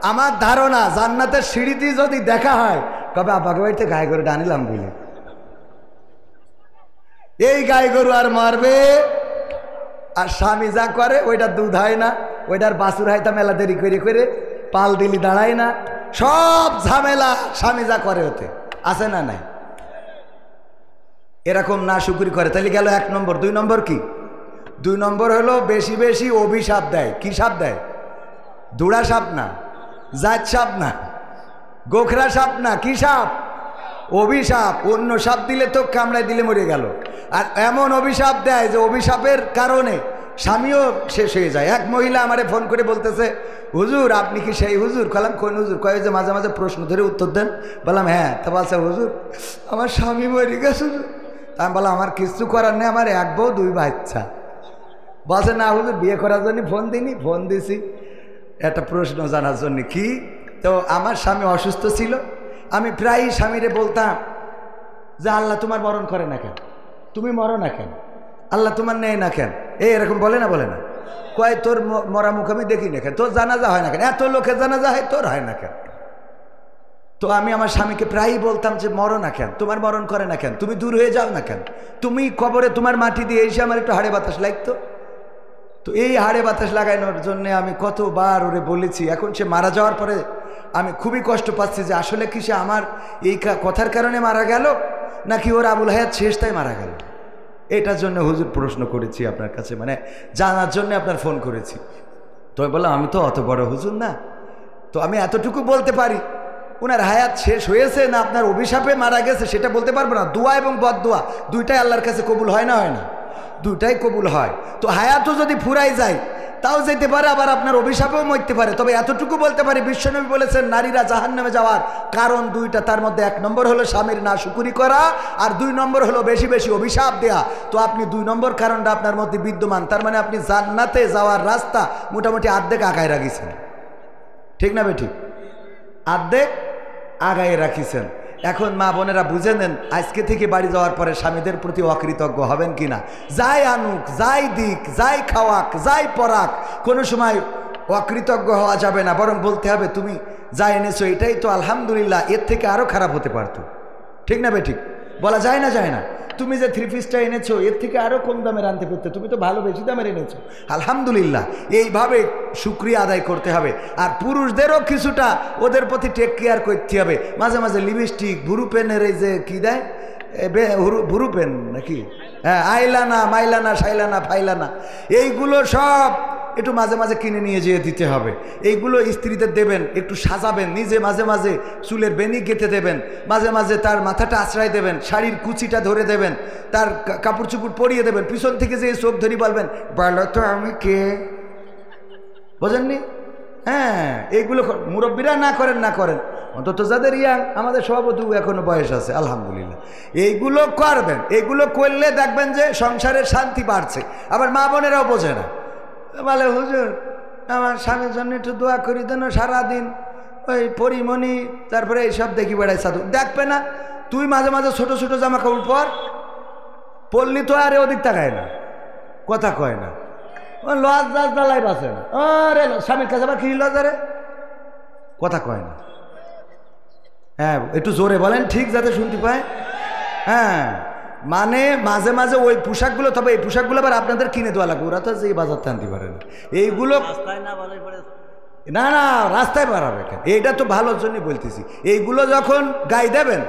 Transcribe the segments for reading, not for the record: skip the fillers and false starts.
আমার ধারণা জান্নাতের সিঁড়িতে যদি দেখা হয় কবে আব্বাকে বাড়িতে গায়ে গরু টানিলাম বলে এই গায়ে গরু আর মারবে আর স্বামী যা করে ওইটার দুধ হয় না ওইটার বাছুর হয় তা মেলা দেরি করে করে পাল দিলি দাঁড়ায় না সব ঝামেলা স্বামী যা করে ওতে আছে না নাই এরকম না শুকরি করে তাহলে গেল 1 নম্বর 2 নম্বর কি 2 নম্বর হলো বেশি বেশি অভিশাপ দেয় কি সাপ দেয় দুড়া সাপ না জাত সাপ না গোখরা সাপ না কি সাপ অভিশাপ অন্য সাপ দিলে তো কামড়ায় দিলে মরে গেল আর এমন অভিশাপ দেয় যে অভিশাপের কারণে স্বামীও শেষ হয়ে যায় এক মহিলা আমারে ফোন করে বলতেছে হুজুর আপনি কি সেই হুজুর কলাম কোন হুজুর কয়ে যে মাঝে মাঝে প্রশ্ন ধরে উত্তর দেন বললাম হ্যাঁ তা বলছে হুজুর আমার স্বামী মরে গেছে আমি বললাম আমার কিছু করার নেই আমার 1 বউ 2 বাচ্চা বলছে না হুজুর বিয়ে করার জন্য ফোন দিনি ফোন দিছি একটা প্রশ্ন জানার জন্য কি তো আমার স্বামী অসুস্থ ছিল আমি প্রায়ই স্বামীরে বলতাম যে আল্লাহ তোমার মরণ করে না কেন তুমি মরো না কেন আল্লাহ তোমার নেয় না কেন এরকম বলে না কয় তোর মরা মুখ আমি দেখি না কেন তোর জানাজা হয় না কেন এত লোকের জানাজা হয় তোর হয় না কেন তো আমি আমার স্বামীকে প্রায়ই বলতাম যে মরো না কেন তোমার মরণ করে না কেন তুমি দূর হয়ে যাও না কেন তুমি কবরে তোমার মাটি দিয়ে এসে আমার একটু হাড়ে বাতাস লাগতো তো এই হাড়ে বাতাস লাগানোর জন্য আমি কতবার ওরে বলেছি এখন সে মারা যাওয়ার পরে আমি খুবই কষ্ট পাচ্ছি যে আসলে কি সে আমার এই কথার কারণে মারা গেল নাকি ওর আবুল হায়াত শেষটাই মারা গেল এটার জন্য হুজুর প্রশ্ন করেছি আপনার কাছে মানে জানার জন্য আপনার ফোন করেছি তো বললাম আমি তো অত বড় হুজুর না তো আমি এতটুকু বলতে পারি ওনার হায়াত শেষ হয়েছে না আপনার অভিশাপে মারা গেছে সেটা বলতে পারবো না দোয়া এবং বদদোয়া দুইটাই আল্লাহর কাছে কবুল হয় না দুইটাই কবুল হয় তো হায়াতও যদি ফুরাই যায় তাও যেতে পারে আবার আপনার অভিশাপেও মরতে পারে তবে এতটুকু বলতে পারি বিশ্বনবী বলেছেন নারীরা জাহান্নামে যাওয়ার কারণ 2টা তার মধ্যে 1 নম্বর হলো স্বামীর নাশুকরি করা আর 2 নম্বর হলো বেশি বেশি অভিশাপ দেয়া তো আপনি 2 নম্বর কারণটা আপনার মধ্যে বিদ্যমান তার মানে আপনি জান্নাতে যাওয়ার রাস্তা মোটামুটি অর্ধেক আগায় রাখিছেন ঠিক না বেঠিক অর্ধেক আগায় রাখিছেন এখন মা বোনেরা বুঝে নেন আজকে থেকে বাড়ি যাওয়ার পরে স্বামীদের প্রতি অকৃতজ্ঞ হবেন কিনা যাই আনুক যাই দিক যাই খাওয়াক যাই পরাক কোনো সময় অকৃতজ্ঞ হওয়া যাবে না বরং বলতে হবে তুমি যা এনেছো এটাই তো আলহামদুলিল্লাহ এর থেকে আরও খারাপ হতে পারতো ঠিক না বেঠিক বলা যায় না তুমি যে 3 পিসটা এনেছো এর থেকে আরও কম দামের আনতে পারতে তুমি তো ভালো বেশি দামের এনেছো আলহামদুলিল্লাহ এইভাবে শুকরিয়া আদায় করতে হবে আর পুরুষদেরও কিছুটা ওদের প্রতি টেক কেয়ার করতে হবে মাঝে মাঝে লিপস্টিক ভুরু পেনের এই যে কী দেয় ভুরু পেন নাকি হ্যাঁ আইলানা মাইলানা শাইলানা ফাইলানা এইগুলো সব একটু মাঝে মাঝে কিনে নিয়ে যেয়ে দিতে হবে এইগুলো স্ত্রীদের দেবেন একটু সাজাবেন নিজে মাঝে মাঝে চুলের বেনি গেঁথে দেবেন মাঝে মাঝে তার মাথাটা আশ্রয় দেবেন শাড়ির কুচিটা ধরে দেবেন তার কাপড় চুপড় পরিয়ে দেবেন পিছন থেকে যে চোখ ধরি বলবেন বলো তো আমি কে বোঝেননি হ্যাঁ এইগুলো মুরব্বীরা না করেন অন্তত যাদের ইয়াং আমাদের সভাপতি এখনো বয়স আছে আলহামদুলিল্লাহ এইগুলো করবেন এইগুলো করলে দেখবেন যে সংসারের শান্তি বাড়ছে আবার মা বোনেরাও বোঝে না বলে হুজুর আমার স্বামীর জন্য একটু দোয়া করি দেন সারাদিন ওই পরিমণি তারপরে এইসব দেখি বেড়াই সাধু দেখবে না তুই মাঝে মাঝে ছোট ছোট জামা কাপড় পরলি তো আরে ওদিক তাকায় না কথা কয় না ও লজ জ্বালাই বাসে না আরে স্বামীর কাছে আবার কি লজারে কথা কয় না হ্যাঁ একটু জোরে বলেন ঠিক যাতে শুনতে পায় হ্যাঁ মানে মাঝে মাঝে ওই পোশাকগুলো তবে এই পোশাকগুলো আবার আপনাদের কিনে দেওয়া লাগবে ওরা তো যে বাজার টানতে পারে না এইগুলো না রাস্তায় বাড়াবে কেন এইটা তো ভালোর জন্য বলতেছি এইগুলো যখন গায়ে দেবেন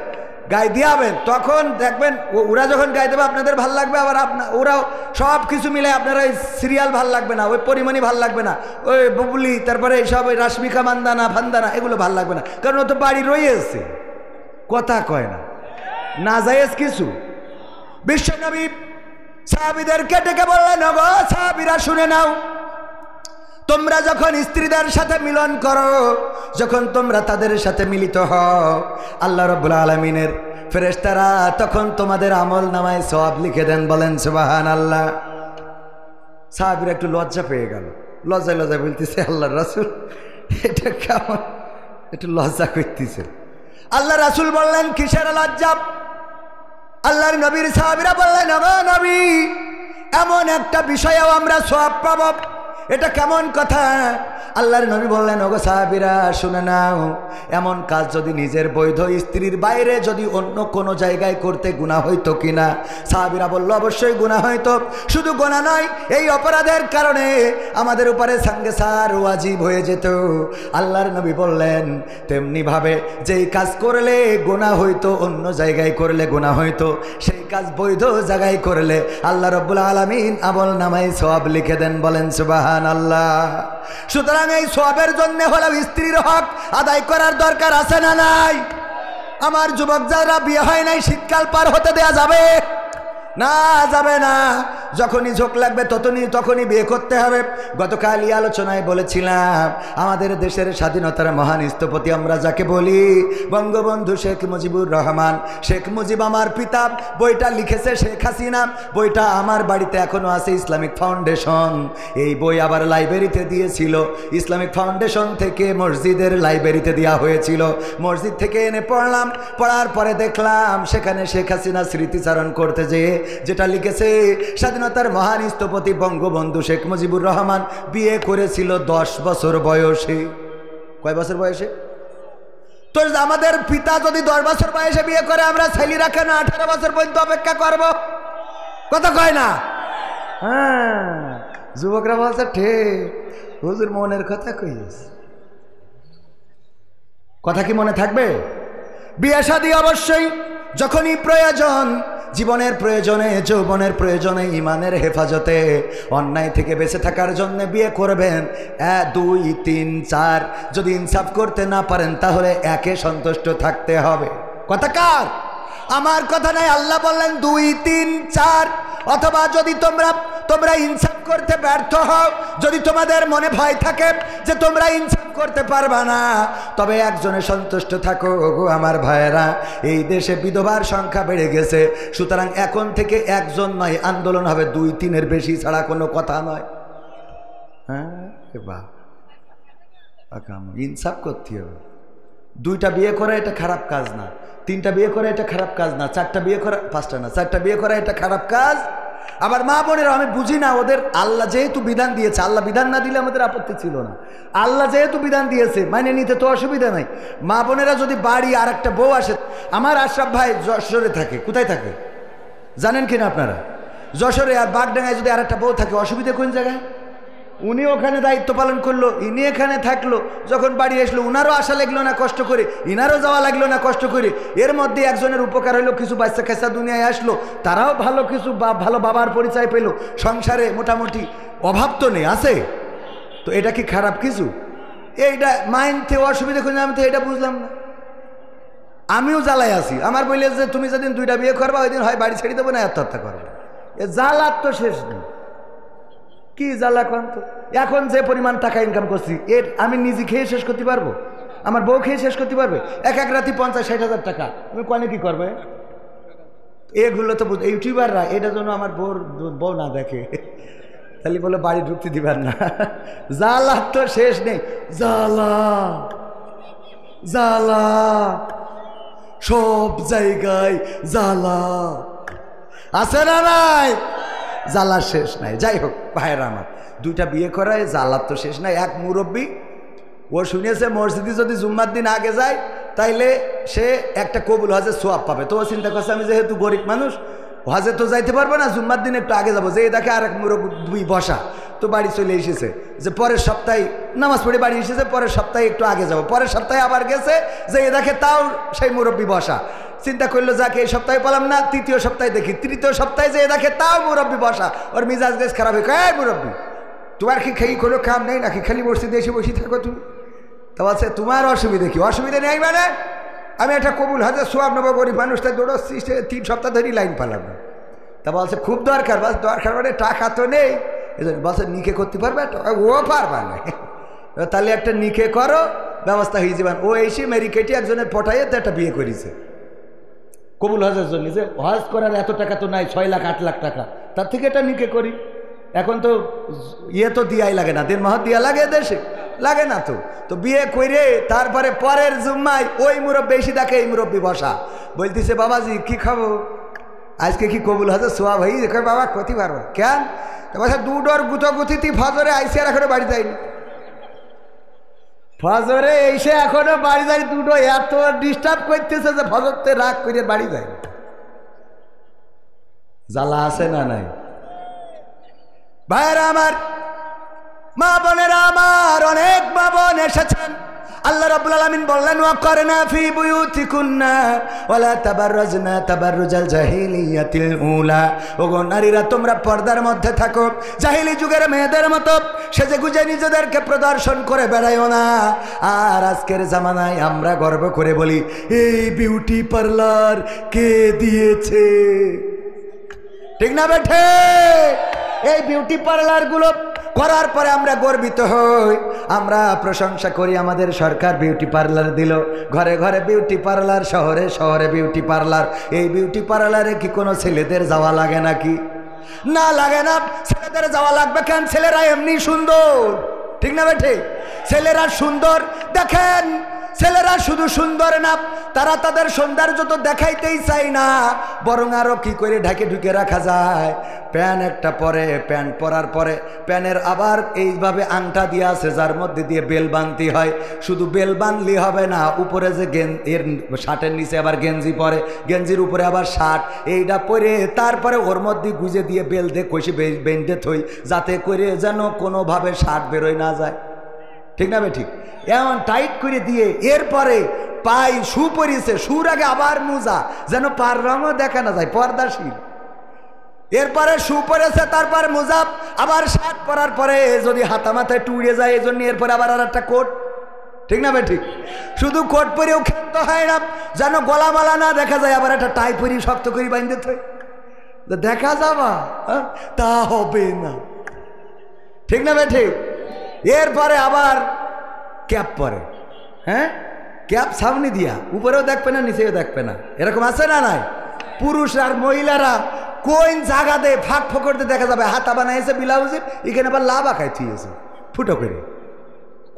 গায়ে দিয়াবেন তখন দেখবেন ওরা যখন গায়ে দেবে আপনাদের ভাল লাগবে আবার ওরাও সব কিছু মিলে আপনারা ওই সিরিয়াল ভাল লাগবে না ওই পরিমাণই ভাল লাগবে না ওই বুবলি তারপরে এইসব ওই রাশ্মিকা মান্দানা ফান্দানা এগুলো ভাল লাগবে না কারণ ও তো বাড়ি রয়েছে কথা কয় না জায়েজ কিছু বিশ্বনবী সাহাবীদেরকে ডেকে বললেন ওগো সাহাবীরা শুনে নাও তোমরা যখন স্ত্রীদের সাথে মিলন করো যখন তোমরা তাদের সাথে মিলিত হও আল্লাহ রাব্বুল আলামিনের ফেরেশতারা তখন তোমাদের আমল নামায় সওয়াব লিখে দেন বলেন সুবহানাল্লাহ সাহাবীরা একটু লজ্জা পেয়ে গেল লজ্জায় বলতেছে আল্লাহর রাসূল এটা কেমন একটু লজ্জা করতেছে আল্লাহ রাসূল বললেন কিসের লজ্জা আল্লাহর নবীর সাহাবীরা বললেন ওগো নবী এমন একটা বিষয়েও আমরা সওয়াব পাবো এটা কেমন কথা আল্লাহর নবী বললেন, ওগো সাহাবীরা শুনে নাও, এমন কাজ যদি নিজের বৈধ স্ত্রীর বাইরে যদি অন্য কোনো জায়গায় করতে গুনাহ হইতো কিনা? সাহাবীরা বলল, অবশ্যই গুনাহ হইতো। শুধু গুনাহ নয়, এই অপরাধের কারণে আমাদের উপরে সাঙ্গেসার ওয়াজিব হয়ে যেত। আল্লাহর নবী বললেন, তেমনিভাবে যেই কাজ করলে গুনাহ হইতো অন্য জায়গায় করলে গুনাহ হইতো, সেই কাজ বৈধ জায়গায় করলে আল্লাহ রাব্বুল আলামিন আমল নামায় সওয়াব লিখে দেন। বলেন সুবহানাল্লাহ। সুতরাং এই সওয়াবের জন্য হলো স্ত্রীর হক আদায় করার দরকার আছে না নাই? আমার যুবক যারা বিয়ে হয় নাই, শীতকাল পার হতে দেয়া যাবে না? যাবে না। যখনই ঝোঁক লাগবে তখনই বিয়ে করতে হবে। গতকাল এই আলোচনায় বলেছিলাম, আমাদের দেশের স্বাধীনতার মহান স্থপতি আমরা যাকে বলি বঙ্গবন্ধু শেখ মুজিবুর রহমান। শেখ মুজিব আমার পিতা, বইটা লিখেছে শেখ হাসিনা। বইটা আমার বাড়িতে এখনো আছে, ইসলামিক ফাউন্ডেশন। এই বই আবার লাইব্রেরিতে দিয়েছিল, ইসলামিক ফাউন্ডেশন থেকে মসজিদের লাইব্রেরিতে দেওয়া হয়েছিল। মসজিদ থেকে এনে পড়লাম, পড়ার পরে দেখলাম সেখানে শেখ হাসিনা স্মৃতিচারণ করতে যেয়ে যেটা লিখেছে, স্বাধীনতার মহান স্থপতি বঙ্গবন্ধু শেখ মুজিবুর রহমান বিয়ে করেছিল 10 বছর বয়সে। কয় বছর বয়সে? তো আমাদের পিতা যদি 10 বছর বয়সে বিয়ে করে, আমরা ছেলেরা কেন 18 বছর পর্যন্ত অপেক্ষা করব? কথা কয় না? হ্যাঁ, যুবকরা বলছে ঠিক, হুজুর মনের কথা কইছে। কথা কি মনে থাকবে? বিয়ে শাদী অবশ্যই যখনই প্রয়োজন, জীবনের প্রয়োজনে, যৌবনের প্রয়োজনে, ইমানের হেফাজতে, অন্যায় থেকে বেঁচে থাকার জন্য বিয়ে করবেন। 1 2 3 4 যদি ইনসাফ করতে না পারেন তাহলে একে সন্তুষ্ট থাকতে হবে। কথা কার? আমার কথা নাই। আল্লাহ বললেন 2 3 4। অথবা যদি তোমরা ইনসাফ করতে ব্যর্থ হও, যদি তোমাদের মনে ভয় থাকে যে তোমরা ইনসাফ করতে পারবা না, তবে একজনে সন্তুষ্ট থাকো। ওগো আমার ভাইয়েরা, এই দেশে বিধবার সংখ্যা বেড়ে গেছে। সুতরাং এখন থেকে একজন নয়, আন্দোলন হবে 2 3-এর বেশি ছাড়া কোনো কথা নয়। হ্যাঁ, ইনসাফ করতে হবে। 2টা বিয়ে করা এটা খারাপ কাজ না, 3টা বিয়ে করা এটা খারাপ কাজ না, 4টা বিয়ে করা, 5টা না, 4টা বিয়ে করা এটা খারাপ কাজ। আবার মা বোনেরা, আমি বুঝি না ওদের, আল্লাহ যেহেতু বিধান দিয়েছে, আল্লাহ বিধান না দিলে আমাদের আপত্তি ছিল না। আল্লাহ যেহেতু বিধান দিয়েছে মানে নিতে তো অসুবিধা নাই। মা বোনেরা যদি বাড়ি আর একটা বউ আসে, আমার আশরাফ ভাই যশোরে থাকে, কোথায় থাকে জানেন কিনা আপনারা? যশোরে। আর বাগডাঙ্গায় যদি আর একটা বউ থাকে, অসুবিধা কোন জায়গায়? উনি ওখানে দায়িত্ব পালন করলো, ইনি এখানে থাকলো। যখন বাড়ি আসলো উনারও আসা লাগলো না কষ্ট করে, ইনারও যাওয়া লাগলো না কষ্ট করে। এর মধ্যে একজনের উপকার হলো, কিছু বাচ্চা কাচ্চা দুনিয়ায় আসলো, তারাও ভালো কিছু ভালো বাবার পরিচয় পেল। সংসারে মোটামুটি অভাব তো নেই, আছে তো। এটা কি খারাপ কিছু? এইটা মাইনতে অসুবিধা খুঁজে, আমি তো এটা বুঝলাম না। আমিও জ্বালায় আছি। আমার বললে যে তুমি যেদিন 2টা বিয়ে করবা ওই দিন হয় বাড়ি ছেড়ে দেবো না আত্মহত্যা করবে। এ জ্বালার তো শেষ নেই। কি জ্বালা কম তো। এখন যে পরিমাণ টাকা ইনকাম করছি, এর আমি নিজে খেয়ে শেষ করতে পারবো? আমার বউ খেয়ে শেষ করতে পারবে? এক রাতি 50-60 হাজার টাকা আমি কনে কি করবে? এগুলো তো ইউটিউবাররা, এটার জন্য আমার বউ না দেখে, তাহলে বলে বাড়ি ঢুকতে দিবার না। জ্বালা তো শেষ নেই। জ্বালা জ্বালা সব জায়গায় জ্বালা আছে না নাই? জ্বালার শেষ নাই। যাই হোক ভাইয়েরা আমার, 2টা বিয়ে করায় জ্বালার তো শেষ নাই। এক মুরব্বী, ও শুনেছে মসজিদে যদি জুম্মার দিন আগে যায় তাইলে সে একটা কবুল হজের সোয়াব পাবে। তো ও চিন্তা করছে, আমি যেহেতু গরিব মানুষ, হজে তো যাইতে পারবো না, জুম্মার দিন একটু আগে যাবো। যে দেখে আর এক মুরব্বী বসা, তো বাড়ি চলে এসেছে যে পরের সপ্তাহে নামাজ পড়ে বাড়ি এসেছে, পরের সপ্তাহে একটু আগে যাব। পরের সপ্তাহে আবার গেছে, যে দেখে তাও সেই মুরব্বী বসা। চিন্তা করলো যাকে এই সপ্তাহে পেলাম না, 3য় সপ্তাহে দেখি, 3য় সপ্তাহে যে দেখে তাও মুরব্বী বসা। ওর মিজাজ দেশ খারাপ হয়ে কয়, মুরব্বী তোমার কি খেয়ে কোনো কাম নেই নাকি? খালি মসজিদে এসে বসে থাকো তুমি? তা বলছে তোমার অসুবিধা কি? অসুবিধা নেই মানে আমি একটা কবুল হাজার সোয়াব নেবো, গরিব মানুষটা দৌড়চ্ছি, 3 সপ্তাহ ধরেই লাইন পালাম না। তা বলছে খুব দরকার। বলছে দরকার মানে টাকা তো নেই। বলছে নিকে করতে পারবে? ও পারবা না। তাহলে একটা নিকে করো, ব্যবস্থা হয়ে যাবেন। ও এসে মেরিকেটে একজনের পটাইয়ে তো একটা বিয়ে করেছে কবুল হজের জন্য। যে হজ করার এত টাকা তো নাই, 6 লাখ 8 লাখ টাকা, তার থেকে এটা নিকে করি। এখন তো ইয়ে তো দিয়াই লাগে না, 1.5 মাস দিয়া লাগে দেশে, লাগে না তো। তো বিয়ে করে তারপরে পরের জুম্মায় ওই মুরব্বী বেশি দেখে এই মুরব্বী বসা, বলতেছে বাবাজি কি খাবো আজকে? কি কবুল হজের সোয়াব হই? দেখো বাবা ক্ষতি পারবো কেন? তো বলছে 2 ডোর গুতোগুতিতে ফজরে আইসি আর এখনো বাড়ি যায়নি। ফজরে এসে এখনো বাড়ি যায় দুটো এত ডিস্টার্ব করতেছে যে ফজরতে রাগ করে বাড়ি যায়। জ্বালা আছে না নাই? ভাইরা আমার, মা বোনেরা আমার, অনেক মা বোন এসেছেন। আল্লাহ রাব্বুল আলামিন বললেন ওয়াকরনা ফি বুয়ুতিকুন্না ওয়ালা তাবাররাজনা তাবাররুজাল জাহিলিয়াতিল উলা। ওগো নারীরা, তোমরা পর্দার মধ্যে থাকো, জাহিলি যুগের মেয়েদের মতো সেজে গুজে নিজেদেরকে প্রদর্শন করে বেড়াইও না। আর আজকের জামানায় আমরা গর্ব করে বলি, এই বিউটি পার্লার কে দিয়েছে? ঠিক না বেঠে? এই বিউটি পার্লারগুলো করার পরে আমরা গর্বিত হই, আমরা প্রশংসা করি আমাদের সরকার বিউটি পার্লার দিল। ঘরে ঘরে বিউটি পার্লার, শহরে শহরে বিউটি পার্লার। এই বিউটি পার্লারে কি কোনো ছেলেদের যাওয়া লাগে নাকি? না, লাগে না। ছেলেদের যাওয়া লাগবে কেন? ছেলেরা এমনি সুন্দর। ঠিক না বেঠে? ছেলেরা সুন্দর। দেখেন, ছেলেরা শুধু সুন্দর না, তারা তাদের সৌন্দর্য তো দেখাইতেই চাই না, বরং আরো কি করে ঢাকে ঢুকে রাখা যায়। প্যান্ট একটা পরে, প্যান্ট পরার পরে প্যানের আবার এইভাবে আংটা দিয়ে আছে যার মধ্যে দিয়ে বেল বাঁধতে হয়। শুধু বেল বাঁধলি হবে না, উপরে যে এর শার্টের নিচে আবার গেঞ্জি পরে, গেঞ্জির উপরে আবার শার্ট, এইটা পরে তারপরে ওর মধ্যে গুজে দিয়ে বেল দিয়ে কষি বেঁধে থই, যাতে করে যেন কোনোভাবে শার্ট বেরোয় না যায়। ঠিক না বে? ঠিক এমন টাইট করে দিয়ে এরপরে পাই শু পরিয়েছে, শুর আগে আবার মোজা, যেন পার রঙও দেখা না যায়, পর্দাশীল। এরপরে শু পরেছে, তারপর মোজা, আবার শার্ট পরার পরে যদি হাতা মাথায় টুড়ে যায় এই জন্য এরপরে আবার আর একটা কোট। ঠিক না ভাই? ঠিক। শুধু কোট পরেও ক্ষান্ত হয় না, যেন গলামালা না দেখা যায়, আবার একটা টাই পরি শক্ত করে বাঁধতে থই, দেখা যাবা তা হবে না। ঠিক না ভাই? ঠিক। এরপরে আবার ক্যাপ পরে, হ্যাঁ, ক্যাপ সামনে দিয়া, উপরেও দেখবে না নিচেও দেখবে না, এরকম আছে না নাই? পুরুষ আর মহিলারা কোন জায়গাতে ফাঁক ফোকরতে দেখা যাবে, হাতা বানাইছে ব্লাউজের, এখানে আবার লাভা খাই থিয়েছে ফুটো করে,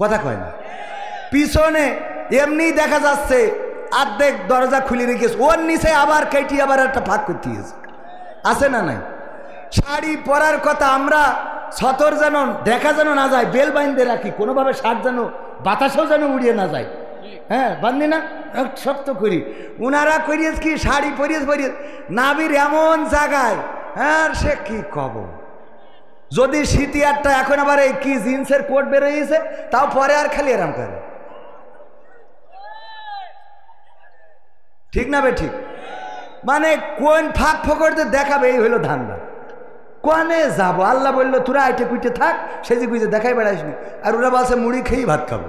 কথা কয় না। পিছনে এমনি দেখা যাচ্ছে অর্ধেক দরজা খুলে রেখেছে, ওর নিচে আবার কেটে আবার একটা ফাঁক করে দিয়েছে, আছে না নাই? শাড়ি পরার কথা আমরা ছতর যেন দেখা যেন না যায়, বেল বাইন্ধে রাখি, কোনোভাবে শার্ট যেন বাতাসও যেন উড়িয়ে না যায়। হ্যাঁ, বান্ধি না শক্ত করি। উনারা করিয়েছে কি, শাড়ি পরিয়েছে নাবির এমন জায়গায়, হ্যাঁ সে কি কব। যদি শীতিয়ারটা এখন আবার এই কি জিন্সের কোট বেরোইছে, তাও পরে আর খালি এরাম করে। ঠিক না বে? ঠিক। মানে কোন ফাঁক ফোকরতে দেখাবে, এই হইল ধান্দা। কোনে যাবো? আল্লাহ বললো তোরা আইটে কুইটে থাক, সেজে কুইটে দেখাই বেড়াইসনি। আর ওরা বলছে মুড়ি খেয়েই ভাত খাবো,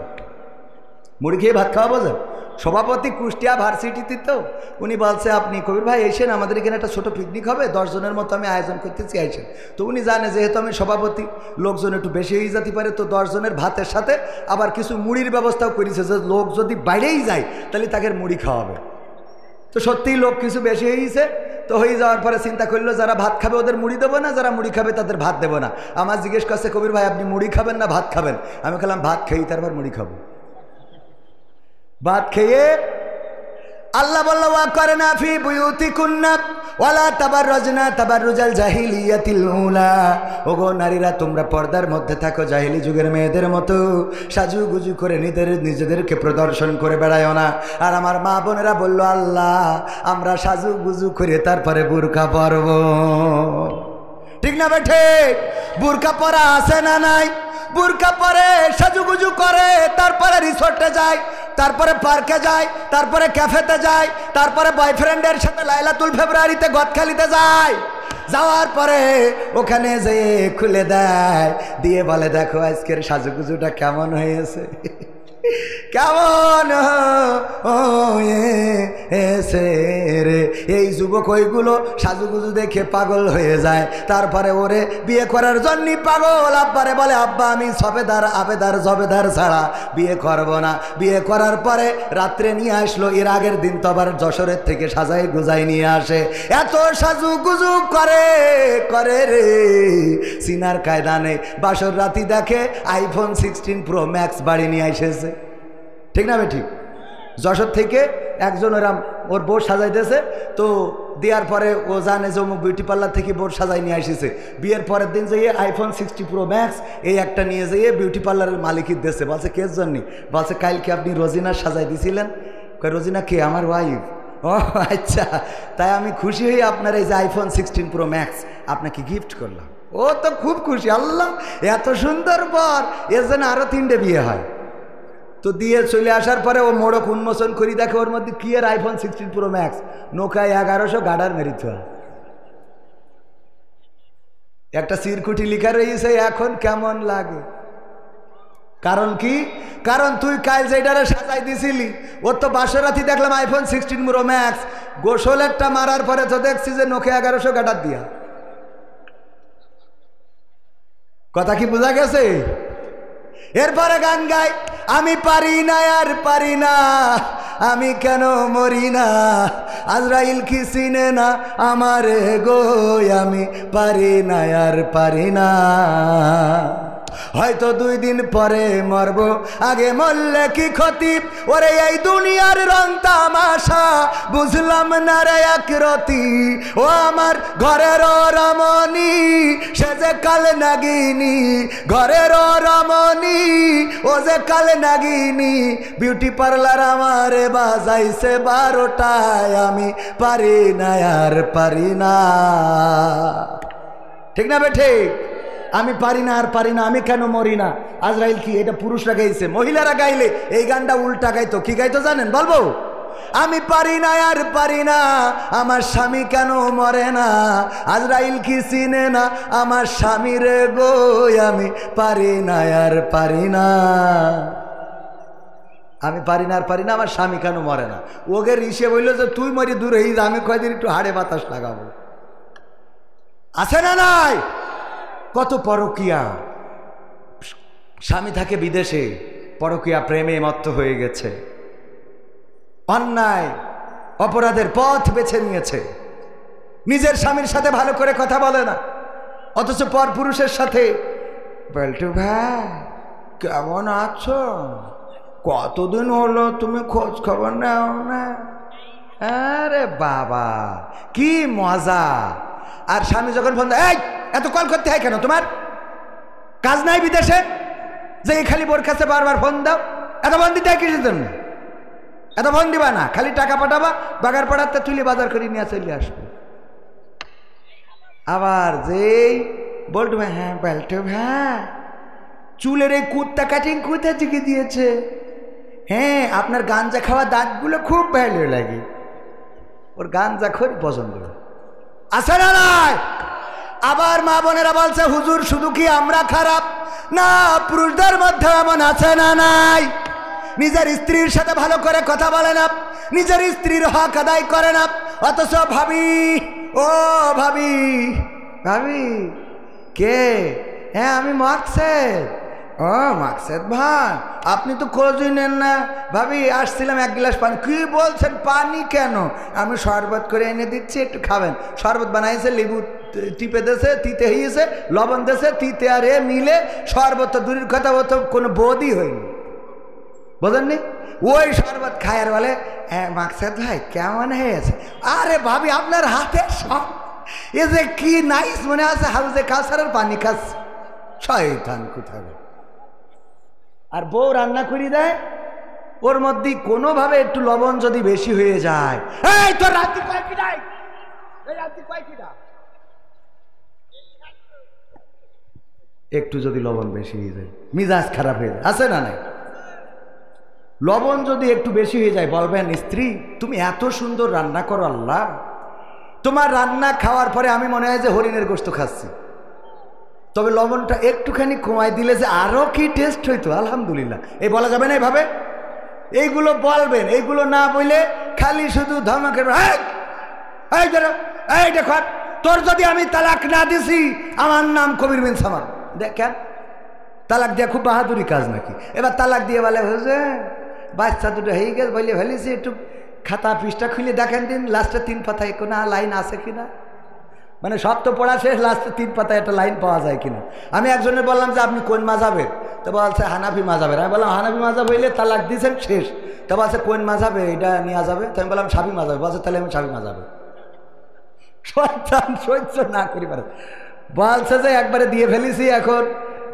মুড়ি খেয়ে ভাত খাওয়া বোঝেন। সভাপতি কুষ্টিয়া ভার্সিটিতে, তো উনি বলছে আপনি কবির ভাই এসেন, আমাদের এখানে একটা ছোটো পিকনিক হবে, 10 জনের মতো আমি আয়োজন করতেছি, আইসেন। তো উনি জানে যেহেতু আমি সভাপতি, লোকজন একটু বেশি হয়ে যেতে পারে, তো 10 জনের ভাতের সাথে আবার কিছু মুড়ির ব্যবস্থাও করেছে, যে লোক যদি বাইরেই যায় তাহলে তাকে মুড়ি খাওয়াবে। তো সত্যিই লোক কিছু বেশি হয়েছে, তো হয়ে যাওয়ার পরে চিন্তা করলো যারা ভাত খাবে ওদের মুড়ি দেবো না, যারা মুড়ি খাবে তাদের ভাত দেবো না। আমার জিজ্ঞেস করছে কবির ভাই আপনি মুড়ি খাবেন না ভাত খাবেন? আমি বললাম ভাত খেয়েই তারপর মুড়ি খাবো। ভাত খেয়ে আল্লাহ বলল ওয়াকরনা ফি বুয়ুতিকুন্না ওয়ালা তাবাররাজনা তাবাররুজাল জাহিলিয়াতিল উলা। ওগো নারীরা, তোমরা পর্দার মধ্যে থাকো, জাহিলি যুগের মেয়েদের মতো সাজুগুজু করে নিজেদেরকে প্রদর্শন করে বেড়ায়ও না। আর আমার মা বোনেরা বলল আল্লাহ আমরা সাজুগুজু করে তারপরে বুরকা পরব। ঠিক না বেঠে? বুরকা পরা আছে না নাই? বুরকা পরে সাজুগুজু করে, তারপরে রিসোর্টে যায়, তারপরে পার্কে যায়, তারপরে ক্যাফেতে যায়, তারপরে বয়ফ্রেন্ডের সাথে লাইলাতুল ফেব্রুয়ারিতে গদখালিতে যায়। যাওয়ার পরে ওখানে যেয়ে খুলে দেয়, দিয়ে বলে দেখো আজকের সাজুগুজুটা কেমন হয়েছে, কেমন হয়েছে রে। এই যুবক ওইগুলো সাজুগুজু দেখে পাগল হয়ে যায়, তারপরে ওরে বিয়ে করার জন্য পাগল। আব্বারে বলে আব্বা আমি সবেদার আবেদার জবেদার ছাড়া বিয়ে করব না। বিয়ে করার পরে রাত্রে নিয়ে আসলো, এর আগের দিন তো আবার যশোরের থেকে সাজাই গুজাই নিয়ে আসে। এত সাজুগুজু করে করে রে, সিনার কায়দা নেই। বাসর রাতি দেখে আইফোন 16 প্রো ম্যাক্স বাড়ি নিয়ে এসেছে। ঠিক না ভাই? ঠিক। যশোর থেকে একজন ওরাম ওর বউ সাজাইতেছে, তো দেওয়ার পরে ও জানে যে অমুক বিউটি পার্লার থেকে বোর সাজাই নিয়ে আসিছে। বিয়ের পরের দিন যেয়ে আইফোন 60 প্রো ম্যাক্স এই একটা নিয়ে যেয়ে বিউটি পার্লারের মালিকের দেশে বলছে কেস জন্যে, বলছে কালকে আপনি রোজিনা সাজাই দিছিলেন। রোজিনা কে? আমার ওয়াইফ। ও আচ্ছা, তাই আমি খুশি হই আপনার এই যে আইফোন 16 প্রো ম্যাক্স আপনাকে গিফট করলাম। ও তো খুব খুশি, আল্লাহ এত সুন্দর পর এর জন্য আরও 3টে বিয়ে হয়। তো দিয়ে চলে আসার পরে ও মোড়ক উন্মোচন করি, দেখে ওর মধ্যে কি এর আইফোন 16 প্রো ম্যাক্স, নোকায় 1100 গাডার মেরিত একটা চিরকুটি লিখা রয়েছে এখন কেমন লাগে। কারণ কি? কারণ তুই কাল যেটারে সাজাই দিছিলি ওর তো বাসরাতি দেখলাম আইফোন 16 প্রো ম্যাক্স, গোসল একটা মারার পরে তো দেখছি যে নোকিয়া 1100 গাডার দিয়া। কথা কি বোঝা গেছে? এরপরে গান গাই, আমি পারি না আর পারি না, আমি কেন মরি না, আজরাইল কি চিনে না আমার গো, আমি পারি না আর পারি না, হয়তো 2 দিন পরে মরব, আগে মরলে কি ক্ষতি, ওরে এই দুনিয়ার রং তামাশা বুঝলাম না রে একরতি, ও আমার ঘরের রমণী সে যে কাল নাগিনী, ঘরের রমণী ও যে কাল নাগিনী, বিউটি পার্লার আমারে বাজাইছে 12টায়, আমি পারি না আর পারি না। ঠিক না বেঠে? আমি পারি না আর পারি না, আমি কেন মরি না, আজরাইল কি? এটা পুরুষরা গাইছে, মহিলারা গাইলে এই গানটা উল্টা গাইতো। কি গাইতো জানেন? বলবো, আমি পারি না আর পারি না, আমার স্বামী কেন মরে না, আজরাইল কি চিনে না আমার স্বামী রে গো, আমি পারি না আর পারি না, আমি পারি না আর পারি না, আমার স্বামী কেন মরে না। ওকে ঋষে বললো যে তুই মরি দূরে, আমি কয়দিন একটু হাড়ে বাতাস লাগাবো। আছে না নাই? কত পরকিয়া, স্বামী থাকে বিদেশে, পরকিয়া প্রেমে মত্ত হয়ে গেছে, অন্যায় অপরাধের পথ বেছে নিয়েছে, নিজের স্বামীর সাথে ভালো করে কথা বলে না, অথচ পর পুরুষের সাথে বলটু ভাই কেমন আছো, কতদিন হলো তুমি খোঁজ খবর নাও না, আরে বাবা কি মজা। আর স্বামী যখন ফোন দেয়, এই এত কল করতে হয় কেন, তোমার কাজ নাই বিদেশে যে খালি বোর কাছে বারবার ফোন দাও, এত ফোন দিতে হয় কিসের জন্য, এত ফোন দিবা না, খালি টাকা পাঠাবা, বাগার পাড়াতে তুলে বাজার করে নিয়ে চলে আসবে। আবার যেই বলতো হ্যাঁ বলতো ভাই চুলের এই কুত্তা কাটিং কোথা থেকে দিয়েছে, হ্যাঁ আপনার গাঞ্জা খাওয়া দাঁতগুলো খুব ভালো লাগে, ওর গাঞ্জা খুব পছন্দ। আছে না নাই? আবার মা বোনেরা বলছে হুজুর শুধু কি আমরা খারাপ না, পুরুষদের মধ্যে এমন আছে না নাই, নিজের স্ত্রীর সাথে ভালো করে কথা বলে না, নিজের স্ত্রীর হক আদায় করে না, অথচ ভাবি ও ভাবি ভাবি কে, হ্যাঁ আমি মাকসেদ, ও মাকসেদ ভাই আপনি তো খোঁজই নেন না, ভাবি আসছিলাম 1 গ্লাস পানি, কি বলছেন পানি কেন, আমি শরবত করে এনে দিচ্ছি একটু খাবেন, শরবত বানাইছে, লেবু টিপে দেছে, তিতে হয়েছে, লবণ দেছে, তিতে আর এ মিলে শরবত তো দূরের কথা, ও তো কোনো বোধই হয়নি, বোঝেননি, ওই শরবত খায় আর বলে মাকসেদ ভাই কেমন হয়েছে, আরে ভাবি আপনার হাতে সব এ যে কি নাইস মনে আছে, হাউজে কাউসারের পানি খাচ্ছে, শয়তান কোথায়। আর বউ রান্না করে দেয়, ওর মধ্যে কোনোভাবে একটু লবণ যদি বেশি হয়ে যায়, এই তোর রাত্রি কয়েকটি নাই, এই রাত্রি কয়েকটি না, একটু যদি লবণ বেশি হয়ে যায় মিজাজ খারাপ হয়ে যায়, আছে না নাই? লবণ যদি একটু বেশি হয়ে যায় বলবেন স্ত্রী তুমি এত সুন্দর রান্না করো, আল্লাহ তোমার রান্না খাওয়ার পরে আমি মনে হয় যে হরিণের গোশত খাচ্ছি, তবে লবণটা একটুখানি কমাই দিলে যে আরো কি টেস্ট হইতো, আলহামদুলিল্লাহ। এই বলা যাবে না এইভাবে, এইগুলো বলবেন, এইগুলো না বলে খালি শুধু ধমকের, এই দেখো তোর যদি আমি তালাক না দিছি আমার নাম কবির বিন সামার, দেখেন তালাক দিয়া খুব বাহাদুরি কাজ নাকি, এবার তালাক দিয়ে বলে হয়েছে বাচ্চা দুটো হয়ে গেছে বলে ফেলেছি, একটু খাতা পৃষ্ঠা খুলে দেখেন দিন লাস্টে 3 পাতায় কোনো লাইন আছে কিনা, মানে সব তো পড়া শেষ, লাস্টে 3 পাতায় একটা লাইন পাওয়া যায় কিনা। আমি একজনে বললাম যে আপনি কোন মাযহাবের, তো বলছে হানাফি মাযহাবের, আমি বললাম হানাফি মাযহাব হইলে তালাক দিয়েছেন শেষ, তা বলছে কোন মাঝাবে এটা নেওয়া যাবে? তো আমি বললাম শাফি মাঝাবে। বলছে তাহলে আমি শাফি মাঝাবে। শয়তান সহ্য না করি পারে, বলছে যে একবারে দিয়ে ফেলেছি। এখন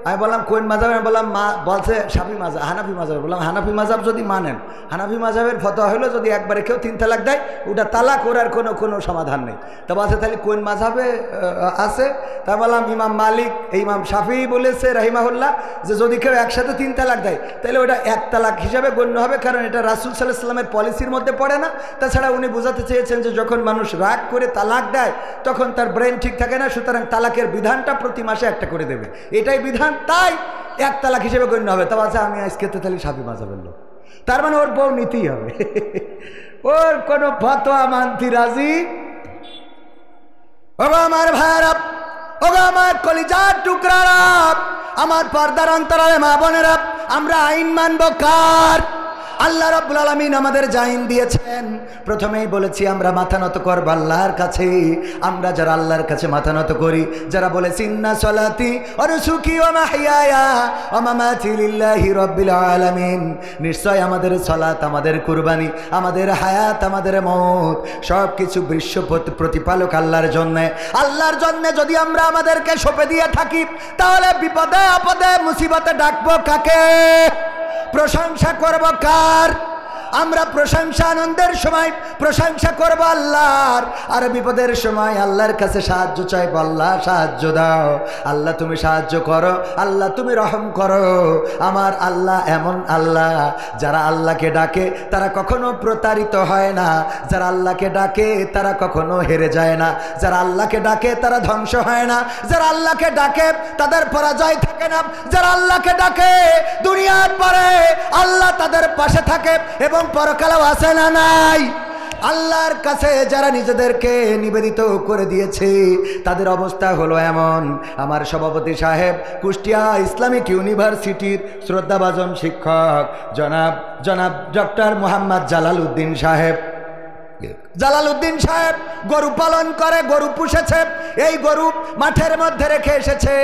আমি বললাম কোন মাঝাব? আমি বললাম বলছে শাফি মাঝাব, হানাফি মাঝাব। বললাম হানাফি মাঝাব যদি মানেন, হানাফি মাঝাবের ফতোয়া হলো যদি একবারে কেউ 3 তালাক দেয় ওটা তালাক করার কোনো সমাধান নেই। তা বলছে তাহলে কোন মাঝাবে আছে? তা বললাম ইমাম মালিক, ইমাম শাফি বলেছে রাহিমাহুল্লাহ যে যদি কেউ একসাথে 3 তালাক দেয় তাহলে ওটা 1 তালাক হিসাবে গণ্য হবে, কারণ এটা রাসূল সাল্লাল্লাহু আলাইহি ওয়াসাল্লামের পলিসির মধ্যে পড়ে না। তাছাড়া উনি বোঝাতে চেয়েছেন যে যখন মানুষ রাগ করে তালাক দেয় তখন তার ব্রেন ঠিক থাকে না, সুতরাং তালাকের বিধানটা প্রতি মাসে একটা করে দেবে, এটাই বিধান, তাই 1 তালাক হিসেবে গণ্য হবে। তা বলছে আমি আজকে তো তাহলে শাফি মাযহাবের লোক, তার মানে ওর বউ নিতেই হবে। ওর কোনো ফতোয়া মানতে রাজি। ওগো আমার ভাইরা, ওগো আমার কলিজার টুকরারা, আমার পর্দার অন্তরালে মা বোনেরা, আমরা আইন মানব কার? আল্লাহ রাব্বুল আলামিন আমাদের যা আইন দিয়েছেন, প্রথমেই বলেছি আমরা মাথা নত করব আল্লাহর কাছে। আমরা যারা আল্লাহর কাছে মাথা নত করি, যারা বলেছি ইন্না সলাতি ওয়া নুসুকি ওয়া মাহইয়ায়া ওয়া মামাতি লিল্লাহি রাব্বিল আলামিন, নিশ্চয় আমাদের সালাত, আমাদের কুরবানি, আমাদের হায়াত, আমাদের মওত সব কিছু বিশ্ব প্রতিপালক আল্লাহর জন্য। আল্লাহর জন্য যদি আমরা আমাদেরকে সঁপে দিয়ে থাকি, তাহলে বিপদে আপদে মুসিবতে ডাকবো কাকে? প্রশংসা করব কার? আমরা প্রশংসা আনন্দের সময় প্রশংসা করব আল্লাহর, আর বিপদের সময় আল্লাহর কাছে সাহায্য চাইব। আল্লাহ সাহায্য দাও, আল্লাহ তুমি সাহায্য করো, আল্লাহ তুমি রহম করো। আমার আল্লাহ এমন আল্লাহ, যারা আল্লাহকে ডাকে তারা কখনো প্রতারিত হয় না, যারা আল্লাহকে ডাকে তারা কখনো হেরে যায় না, যারা আল্লাহকে ডাকে তারা ধ্বংস হয় না, যারা আল্লাহকে ডাকে তাদের পরাজয় থাকে না, যারা আল্লাহকে ডাকে দুনিয়ার পরে আল্লাহ তাদের পাশে থাকে এবং পরকালেও আছে না নাই? আল্লাহর কাছে যারা নিজেদেরকে নিবেদিত করে দিয়েছে তাদের অবস্থা হলো এমন। আমার সভাপতি সাহেব কুষ্টিয়া ইসলামিক ইউনিভার্সিটির শ্রদ্ধাভাজন শিক্ষক জনাব ডক্টর মোহাম্মদ জালালউদ্দিন সাহেব, জালালউদ্দিন সাহেব গরু পালন করে, গরু পুষেছে। এই গরু মাঠের মধ্যে রেখে এসেছে,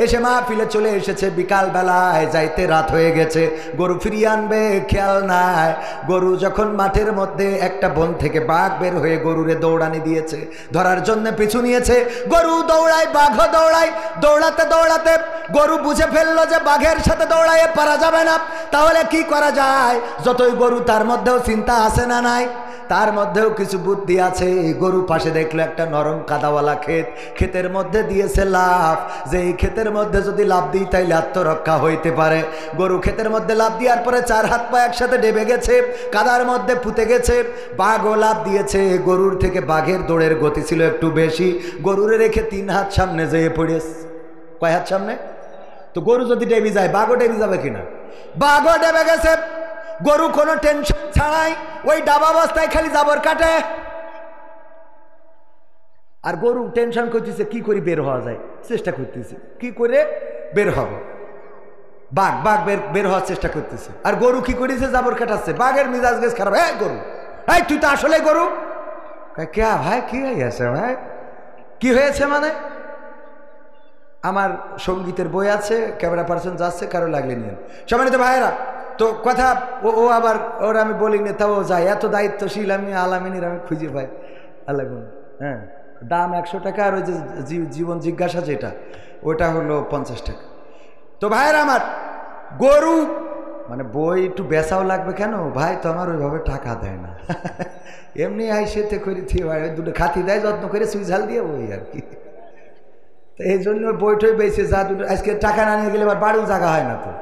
এসে মাহফিলে চলে এসেছে। বিকাল বেলায় যাইতে রাত হয়ে গেছে, গরু ফিরিয়ে আনবে খেয়াল নাই। গরু যখন মাঠের মধ্যে একটা বন থেকে বাঘ বের হয়ে গরুরে দৌড়ানি দিয়েছে, ধরার জন্য পিছু নিয়েছে। গরু দৌড়ায়, বাঘও দৌড়ায়। দৌড়াতে দৌড়াতে গরু বুঝে ফেললো যে বাঘের সাথে দৌড়াইয়ে পারা যাবে না, তাহলে কি করা যায়? যতই গরু তার মধ্যেও চিন্তা আছে না নাই? তার মধ্যেও কিছু বুদ্ধি আছে। গরু পাশে দেখলো একটা নরম কাদাওয়ালা ক্ষেত, ক্ষেতের মধ্যে দিয়েছে লাফ, যে এই ক্ষেতের মধ্যে যদি লাফ দিই তাইলে আত্মরক্ষা হইতে পারে। গরু ক্ষেতের মধ্যে লাফ দেওয়ার পরে 4 হাত পা একসাথে ডেবে গেছে, কাদার মধ্যে পুঁতে গেছে। বাঘও লাফ দিয়েছে, গরুর থেকে বাঘের দৌড়ের গতি ছিল একটু বেশি। গরুরে রেখে 3 হাত সামনে যেয়ে পড়েছে। কয় হাত সামনে? তো গরু যদি ডেবি যায় বাঘও ডেবি যাবে কিনা? বাঘও ডেবে গেছে। গরু কোনো টেনশন ছাড়াই ওই ডাবা অবস্থায় খালি জাবর কাটে। আর গরু টেনশন করতেছে কি করে বের হওয়া যায়, চেষ্টা করতেছে কি করে বের হবে। বাঘ বের হওয়ার চেষ্টা করতেছে, আর গরু কি করেছে? জাবর কাটাচ্ছে। বাঘের মিজাজ গেছ খারাপ। এই গরু, এই তুই তো আসলে গরু। কে ভাই কি হয়ে গেছে? ভাই কি হয়েছে মানে? আমার সঙ্গীতের বই আছে, ক্যামেরা পার্সন যাচ্ছে, কারো লাগলে নিয়ে। সম্মানিত ভাইয়েরা, তো কথা ও আবার ওর আমি বলি না, তাও যায়। এত দায়িত্বশীল আমি আলামিনীর আমি খুঁজে পাই। আল্লাহ, হ্যাঁ, দাম 100 টাকা, আর ওই যে জীবন জিজ্ঞাসা যেটা ওটা হলো 50 টাকা। তো ভাইয়েরা আমার, গরু মানে বই একটু বেচাও লাগবে কেন ভাই? তো আমার ওইভাবে টাকা দেয় না, এমনি আইসেতে করে ভাই দুটো খাতি দেয়, যত্ন করে সুই ঝাল দিয়ে বই আর কি। তো এই জন্য বইটই বেঁচে যা দুটো। আজকে টাকা না নিয়ে গেলে আবার বাড়িও জায়গা হয় না, তো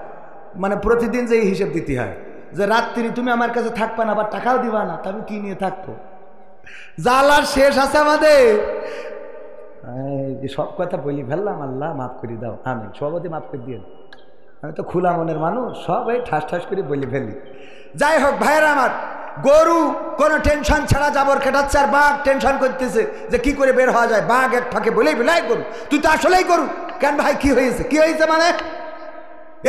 মানে প্রতিদিন যে হিসেব দিতে হয় যে রাত্রি তুমি আমার কাছে থাকবা না, আবার টাকাও দিবা না, তবে কি নিয়ে থাকবো? জ্বালার শেষ আছে আমাদের। সব কথা বলি ফেললাম, আল্লাহ মাফ করে দাও, আমি সভাপতি মাফ করে দিয়ে। আমি তো খোলা মনের মানুষ, সব এই ঠাস ঠাস করে বলে ফেলি। যাই হোক ভাইয়েরা আমার, গরু কোনো টেনশন ছাড়া জাবর কাটাচ্ছে, আর বাঘ টেনশন করতেছে যে কি করে বের হওয়া যায়। বাঘ এক ফাঁকে বলেই বেলাই গরু, তুই তো আসলেই গরু। কেন ভাই কি হয়েছে? কি হয়েছে মানে?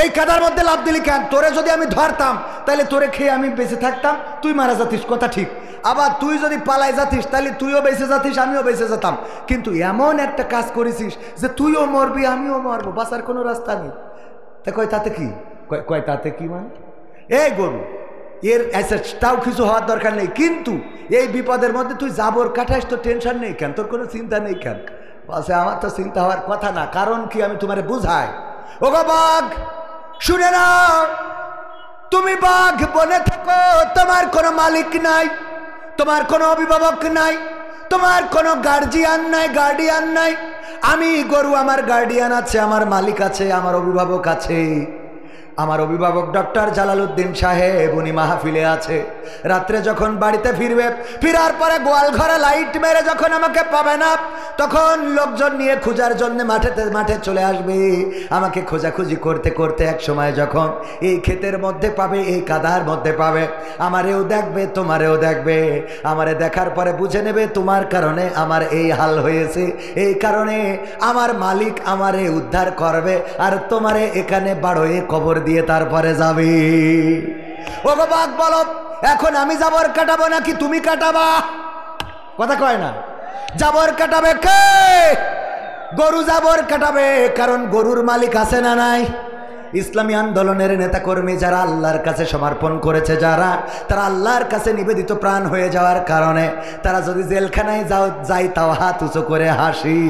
এই কাদার মধ্যে লাফ দিলি কেন? তোরে যদি আমি ধরতাম তাহলে তোরে খেয়ে আমি বেঁচে থাকতাম, তুই মারা যাতিস, কথা ঠিক। আবার তুই যদি পালাই যাতিস তাহলে তুইও বেঁচে যাতিস, আমিও বেঁচে যেতাম। কিন্তু এমন একটা কাজ করেছিস যে তুইও মরবি, আমিও মরবো, বাঁচার কোনো রাস্তা নেই। তা কয় তাতে কি? কয় তাতে কি মানে? এই গরু এর তাও কিছু হওয়ার দরকার নেই, কিন্তু এই বিপদের মধ্যে তুই জাবর কাটাইস তো টেনশন নেই কেন, তোর কোনো চিন্তা নেই কেন? বলছে আমার তো চিন্তা হওয়ার কথা না, কারণ কি আমি তোমারে বুঝাই। ও গো বাঘ শুনে নাও, তুমি বাঘ বনে থাকো, তোমার কোনো মালিক নাই, তোমার কোনো অভিভাবক নাই, তোমার কোনো গার্জিয়ান নাই, গার্ডিয়ান নাই। আমি গরু, আমার গার্ডিয়ান আছে, আমার মালিক আছে, আমার অভিভাবক আছে। আমার অভিভাবক ডক্টর জালালউদ্দিন সাহেব, উনি মাহফিলে আছে। রাত্রে যখন বাড়িতে ফিরবে, ফিরার পরে গোয়াল ঘরে লাইট মেরে যখন আমাকে পাবে না, তখন লোকজন নিয়ে খোঁজার জন্য মাঠে চলে আসবে। আমাকে খোঁজাখুঁজি করতে করতে এক সময় যখন এই ক্ষেতের মধ্যে পাবে, এই কাদার মধ্যে পাবে, আমারেও দেখবে, তোমারেও দেখবে। আমারে দেখার পরে বুঝে নেবে তোমার কারণে আমার এই হাল হয়েছে, এই কারণে আমার মালিক আমারে উদ্ধার করবে, আর তোমারে এখানে বাড়োয়ে কবর দিয়ে তারপরে যাবে। ও গো বাঘ বলো, এখন আমি জাবর কাটাবো নাকি তুমি কাটাবা? কথা কয় না। জাবর কাটাবে কে? গরু জাবর কাটাবে, কারণ গরুর মালিক আছে না নাই? ইসলামী আন্দোলনের নেতাকর্মী যারা আল্লাহর কাছে সমর্পণ করেছে, যারা তারা আল্লাহর কাছে নিবেদিত প্রাণ হয়ে যাওয়ার কারণে তারা যদি জেলখানায় যাই তাও হাত উঁচু করে হাসি,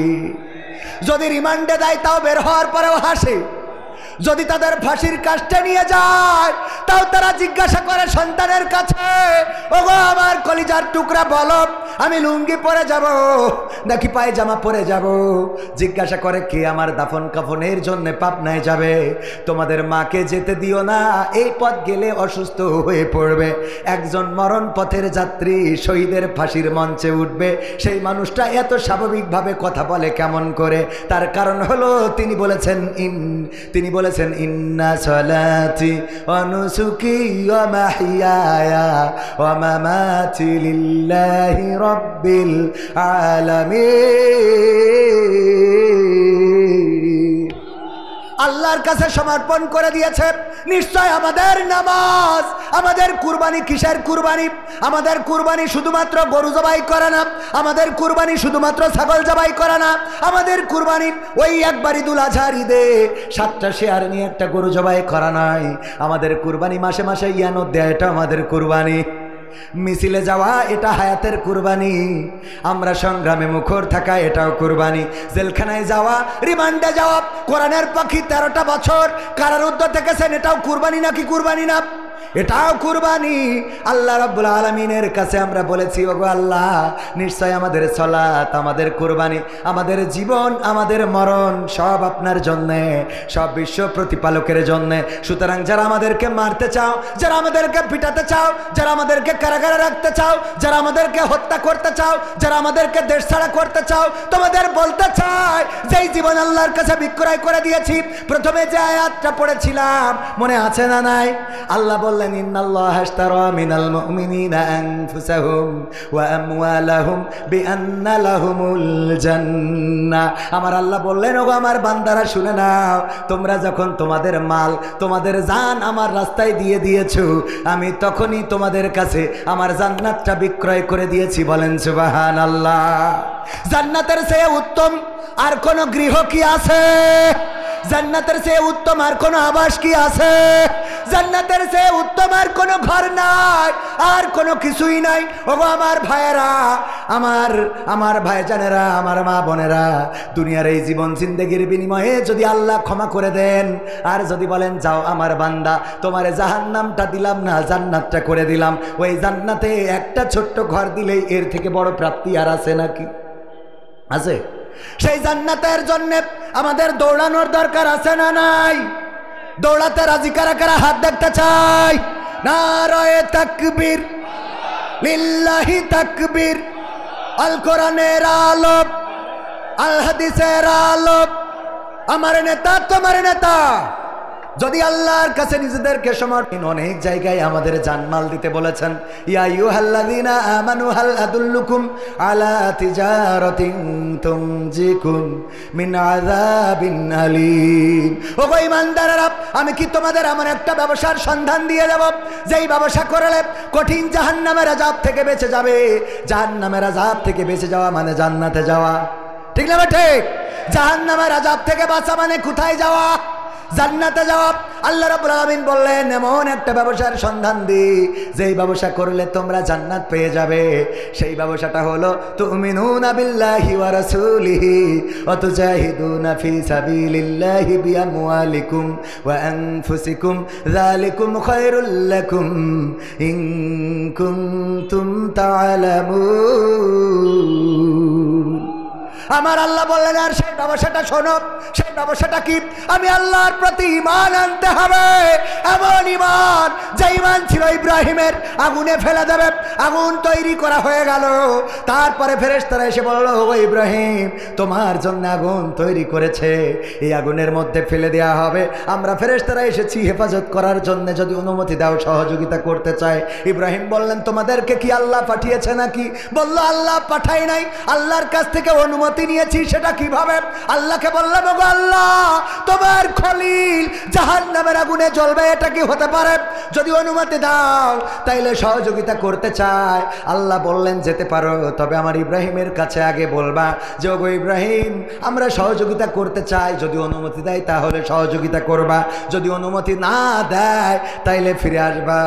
যদি রিমান্ডে দেয় তাও বের হওয়ার পরেও হাসি, যদি তাদের ফাঁসির কাস্টে নিয়ে যায় তাও তারা জিজ্ঞাসা করে সন্তানের কাছে, ওগো আমার কলিজার টুকরা বলো আমি লুঙ্গি পরে যাব নাকি পায়জামা পরে যাব? জিজ্ঞাসা করে কে আমার দাফন কাফনের জন্য পাবনায় যাবে? তোমাদের মাকে যেতে দিও না, এই পথ গেলে অসুস্থ হয়ে পড়বে। একজন মরণ পথের যাত্রী শহীদের ফাঁসির মঞ্চে উঠবে, সেই মানুষটা এত স্বাভাবিকভাবে কথা বলে কেমন করে? তার কারণ হলো তিনি বলেছেন ইন্না সলাতি ওয়া নুসুকি ওয়া মাহইয়ায়া ওয়া মামাতি লিল্লাহি রাব্বিল আলামিন। আল্লাহর কাছে সমর্পণ করে দিয়েছে। নিশ্চয় আমাদের নামাজ, আমাদের কুরবানি কিসের কুরবানি? আমাদের কুরবানি শুধুমাত্র গরু জবাই করা না, আমাদের কুরবানি শুধুমাত্র ছাগল জবাই করা না, আমাদের কুরবানি ওই একবার ঈদুল আজহার ঈদে 7টা শেয়ার নিয়ে একটা গরু জবাই করা নাই। আমাদের কুরবানি মাসে মাসে ইয়ানত দেয়া, এটা আমাদের কুরবানি। মিছিলে যাওয়া এটা হায়াতের কুরবানি, আমরা সংগ্রামে মুখর থাকা এটাও কুরবানি, জেলখানায় যাওয়া, রিমান্ডে যাওয়া, কোরআনের পাখি 13টা বছর কারারুদ্ধ থেকেছেন, এটাও কুরবানি নাকি কুরবানি না? এটাও কুরবানি। আল্লাহ রাব্বুল আলামিনের কাছে আমরা বলেছি, ওগো আল্লাহ নিশ্চয় আমাদের সালাত, আমাদের কুরবানি, আমাদের জীবন, আমাদের মরণ সব আপনার জন্যে, সব বিশ্ব প্রতিপালকের জন্যে। সুতরাং যারা আমাদেরকে মারতে চাও, যারা আমাদেরকে পিটাতে চাও, যারা আমাদেরকে কারাগারে রাখতে চাও, যারা আমাদেরকে হত্যা করতে চাও, যারা আমাদেরকে দেশ ছাড়া করতে চাও, তোমাদের বলতে চাই যেই জীবন আল্লাহর কাছে বিক্রয় করে দিয়েছি, প্রথমে যে আয়াতটা পড়েছিলাম মনে আছে না নাই? আল্লাহ বললেন ইন্নাল্লাহা আশতারা মিনাল মুমিনিনা আনফুসাহুম ওয়া আমওয়ালাহুম বিআন্না লাহুমুল জান্নাহ। আমার আল্লাহ বললেন, ওগো আমার বান্দারা শুনে নাও, তোমরা যখন তোমাদের মাল, তোমাদের জান আমার রাস্তায় দিয়ে দিয়েছো, আমি তখনই তোমাদের কাছে আমার জান্নাতটা বিক্রয় করে দিয়েছি। বলেন সুবহানাল্লাহ। জান্নাতের চেয়ে উত্তম আর কোন গৃহ কি আছে? জান্নাতের চেয়ে উত্তম আর কোন আবাস কি আছে? জান্নাতের চেয়ে উত্তম আর কোন ঘর নাই, আর কোনো কিছুই নাই। ওগো আমার ভাইয়েরা, আমার ভাইজানেরা, আমার মা বোনেরা, দুনিয়ার এই জীবন জিন্দেগির বিনিময়ে যদি আল্লাহ ক্ষমা করে দেন, আর যদি বলেন যাও আমার বান্দা, তোমার জাহান্নামটা দিলাম না, জান্নাতটা করে দিলাম, ওই জান্নাতে একটা ছোট্ট ঘর দিলেই এর থেকে বড় প্রাপ্তি আর আছে নাকি? আছে? সেই জান্নাতের জন্য আমাদের দৌড়ানোর দরকার আছে না নাই? দৌড়াতে রাজি কারা কারা? হাত দেখতে চাই। নারায়ে তাকবীর, লিল্লাহি তাকবীর। আল কোরআনের আলো, আল হাদিসের আলো, আমার নেতা তোমার নেতা। যদি আল্লাহর কাছে নিজেদেরকে সমর্পণ, অনেক জায়গায় আমাদের জানমাল দিতে বলেছেন। ইয়া আইয়ুহাল্লাযীনা আমানু হাল আদুল্লুকুম আলা তিজারাতিন তুনজিকুম মিন আযাবিন আলীম। ওগো ঈমানদারেরা, আমি কি তোমাদের এমন একটা ব্যবসার সন্ধান দিয়ে দেব যেই ব্যবসা করলে কঠিন জাহান্নামের আযাব থেকে বেঁচে যাবে? জাহান্নামের আযাব থেকে বেঁচে যাওয়া মানে জান্নাতে যাওয়া, ঠিক না ঠিক? জাহান্নামের আযাব থেকে বাঁচা মানে কোথায় যাওয়া? জান্নাতে যাওয়া। আল্লাহ রাব্বুল আলামিন বললেন এমন একটা ব্যবসার সন্ধান দি যেই ব্যবসা করলে তোমরা জান্নাত পেয়ে যাবে। সেই ব্যবসাটা হলো তুমিনুনা বিল্লাহি ওয়া রাসূলিহি ওয়া তুজাহিদুনা ফি সাবিলিল্লাহি বিআমওয়ালিকুম ওয়া আনফুসিকুম যালিকুম খায়রুল লাকুম ইন কুনতুম তা'লামুন। আমার আল্লাহ বললেন আর সেই ব্যবসাটা শোনো। সেই ব্যবসাটা কি? আমি আল্লাহর প্রতি ঈমান আনতে হবে, এমন ঈমান যে ঈমান ছিল ইব্রাহিমের, আগুনে ফেলে দেবে। আগুন তৈরি করা হয়ে গেল। তারপরে ফেরেশতারা এসে বলল ও ইব্রাহিম তোমার জন্য আগুন তৈরি করেছে, এই আগুনের মধ্যে ফেলে দেওয়া হবে। আমরা ফেরেশতারা এসেছি হেফাজত করার জন্য, যদি অনুমতি দাও সহযোগিতা করতে চাই। ইব্রাহিম বললেন তোমাদেরকে কি আল্লাহ পাঠিয়েছে নাকি? বলল আল্লাহ পাঠাই নাই, আল্লাহর কাছ থেকে অনুমতি নিয়েছি। সেটা কিভাবে? আল্লাহকে বললাম ওগো আল্লাহ তোমার খলিল জাহান্নামের আগুনে জ্বলবে, এটা কি হতে পারে? যদি অনুমতি দাও তাইলে সহযোগিতা করতে চাই। আল্লাহ বললেন যেতে পারো, তবে আমার ইব্রাহিমের কাছে আগে বলবা যে ওগো ইব্রাহিম আমরা সহযোগিতা করতে চাই, যদি অনুমতি দেয় তাহলে সহযোগিতা করবা, যদি অনুমতি না দেয় তাইলে ফিরে আসবা।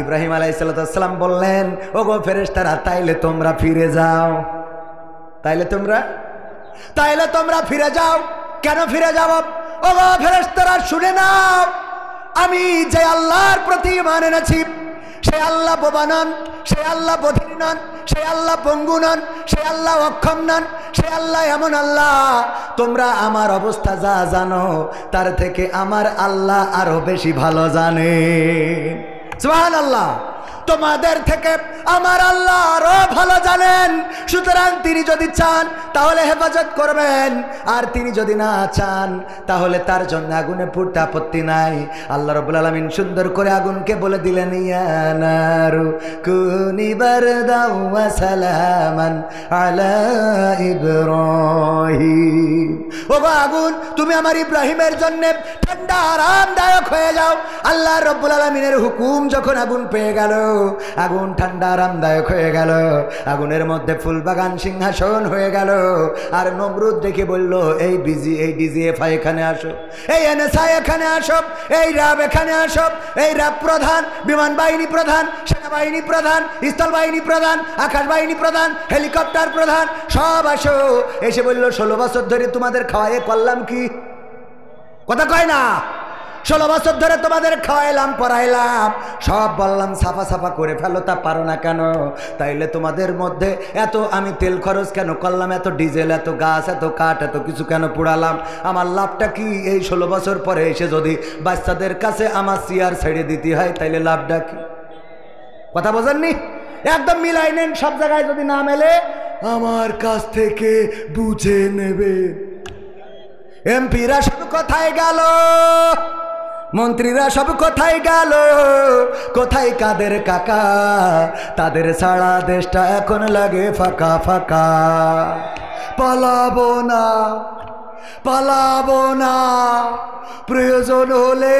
ইব্রাহিম আলাইহিস সালাম বললেন ওগো ফেরেশতারা তাইলে তোমরা ফিরে যাও, তাইলে তোমরা ফিরে যাও। কেন ফিরে যাব? ওগো ফেরেশতারা শুনে নাও, আমি যে আল্লাহর প্রতি ঈমান এনেছি সেই আল্লাহ বোবা নন, সেই আল্লাহ বধির নন, সেই আল্লাহ পঙ্গু নন, সেই আল্লাহ অক্ষম নন, সেই আল্লাহ এমন আল্লাহ তোমরা আমার অবস্থা যা জানো তার থেকে আমার আল্লাহ আরো বেশি ভালো জানে। সুবহানাল্লাহ। তোমাদের থেকে আমার আল্লাহ আরো ভালো জানেন। সুতরাং তিনি যদি চান তাহলে হেফাজত করবেন, আর তিনি যদি না চান তাহলে তার জন্য আগুনে পুড়তে আপত্তি নাই। আল্লাহ রাব্বুল আলামিন সুন্দর করে আগুনকে বলে দিলেন ইয়া নারু কুনি বারদাও ওয়া সালামান আলা ইব্রাহিম। ওগো আগুন তুমি আমার ইব্রাহিমের জন্য ঠান্ডা আরামদায়ক হয়ে যাও। আল্লাহ রাব্বুল আলামিনের হুকুম যখন আগুন পেয়ে গেল, আগুন ঠান্ডা আরামদায়ক হয়ে গেল, আগুনের মধ্যে ফুল বাগান সিংহাসন হয়ে গেল। আর নমরুদ ডেকে বলল এই ডিজিএফআই এখানে আসো, এই এনএসআই এখানে আসো, এই র্যাব এখানে আসো, এই র্যাব প্রধান, বিমান বাহিনী প্রধান, সেনাবাহিনী প্রধান, স্থল বাহিনী প্রধান, আকাশ বাহিনী প্রধান, হেলিকপ্টার প্রধান, সব আসো। এসে বলল 16 বছর ধরে তোমাদের খাওয়াইয়ে করলাম কি? কথা কয় না? 16 বছর ধরে তোমাদের খাওয়াইলাম পড়াইলাম, সব বললাম সাফা সাফা করে ফেলো, তা পারো না কেন? তাইলে তোমাদের মধ্যে এত আমি তেল খরচ কেন করলাম, এত ডিজেল, এত গাছ, এত কাঠ, এত কিছু কেন পুড়ালাম? আমার লাভটা কি? এই 16 বছর পরে এসে যদি বাচ্চাদের কাছে আমার চেয়ার ছেড়ে দিতে হয় তাইলে লাভটা কি? কথা বোঝেননি? একদম মিলাই নেন, সব জায়গায় যদি না মেলে আমার কাছ থেকে বুঝে নেবে। এমপিরা সব কোথায় গেল? মন্ত্রীরা সব কোথায় গেল? কোথায় কাদের কাকা? তাদের ছাড়া দেশটা এখন লাগে ফাঁকা ফাঁকা। পালাবো না, পালাবো না, প্রয়োজন হলে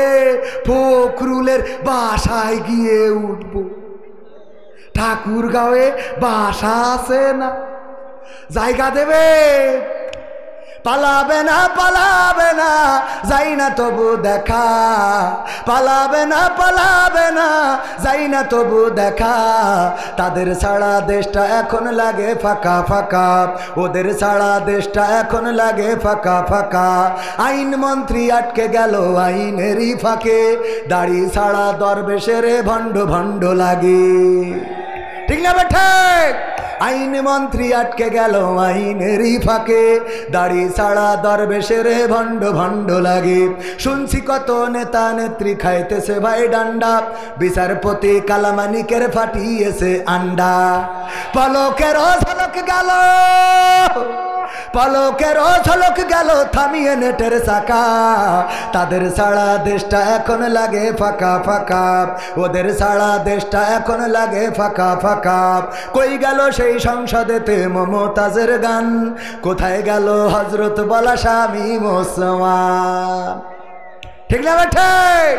ফখরুলের বাসায় গিয়ে উঠবো। ঠাকুরগাঁওয়ে বাসা আছে না, জায়গা দেবে? পালাবে না, পালাবে না, যাই না তবু দেখা। পালাবে না, পালাবে না, যাই না তবু দেখা। তাদের ছাড়া দেশটা এখন লাগে ফাঁকা ফাঁকা, ওদের ছাড়া দেশটা এখন লাগে ফাঁকা ফাঁকা। আইন মন্ত্রী আটকে গেল আইনেরই ফাঁকে, দাড়ি ছাড়া দরবেশের ভণ্ড ভণ্ড লাগে। ঠিক না বেঠে? আইন মন্ত্রী আটকে গেল আইনেরই ফাঁকে, দাড়ি ছাড়া দরবেশের ভণ্ড ভণ্ড লাগে। শুনছি কত নেতা নেত্রী খাইতেছে ভাই ডান্ডা, বিচারপতি কালামানিকের ফাটিয়েছে আন্ডা। পলকের ঝলক গেল, পলকের ঝলক গেল থামিয়ে নেটের চাকা। তাদের ছাড়া দেশটা এখন লাগে ফাঁকা ফাঁকা, ওদের ছাড়া দেশটা এখন লাগে ফাঁকা ফাঁকা। কই গেল সেই সংসদেতে মমতাজের গান? কোথায় গেল হযরত বলা স্বামী মুসলমান? ঠিক না ঠিক?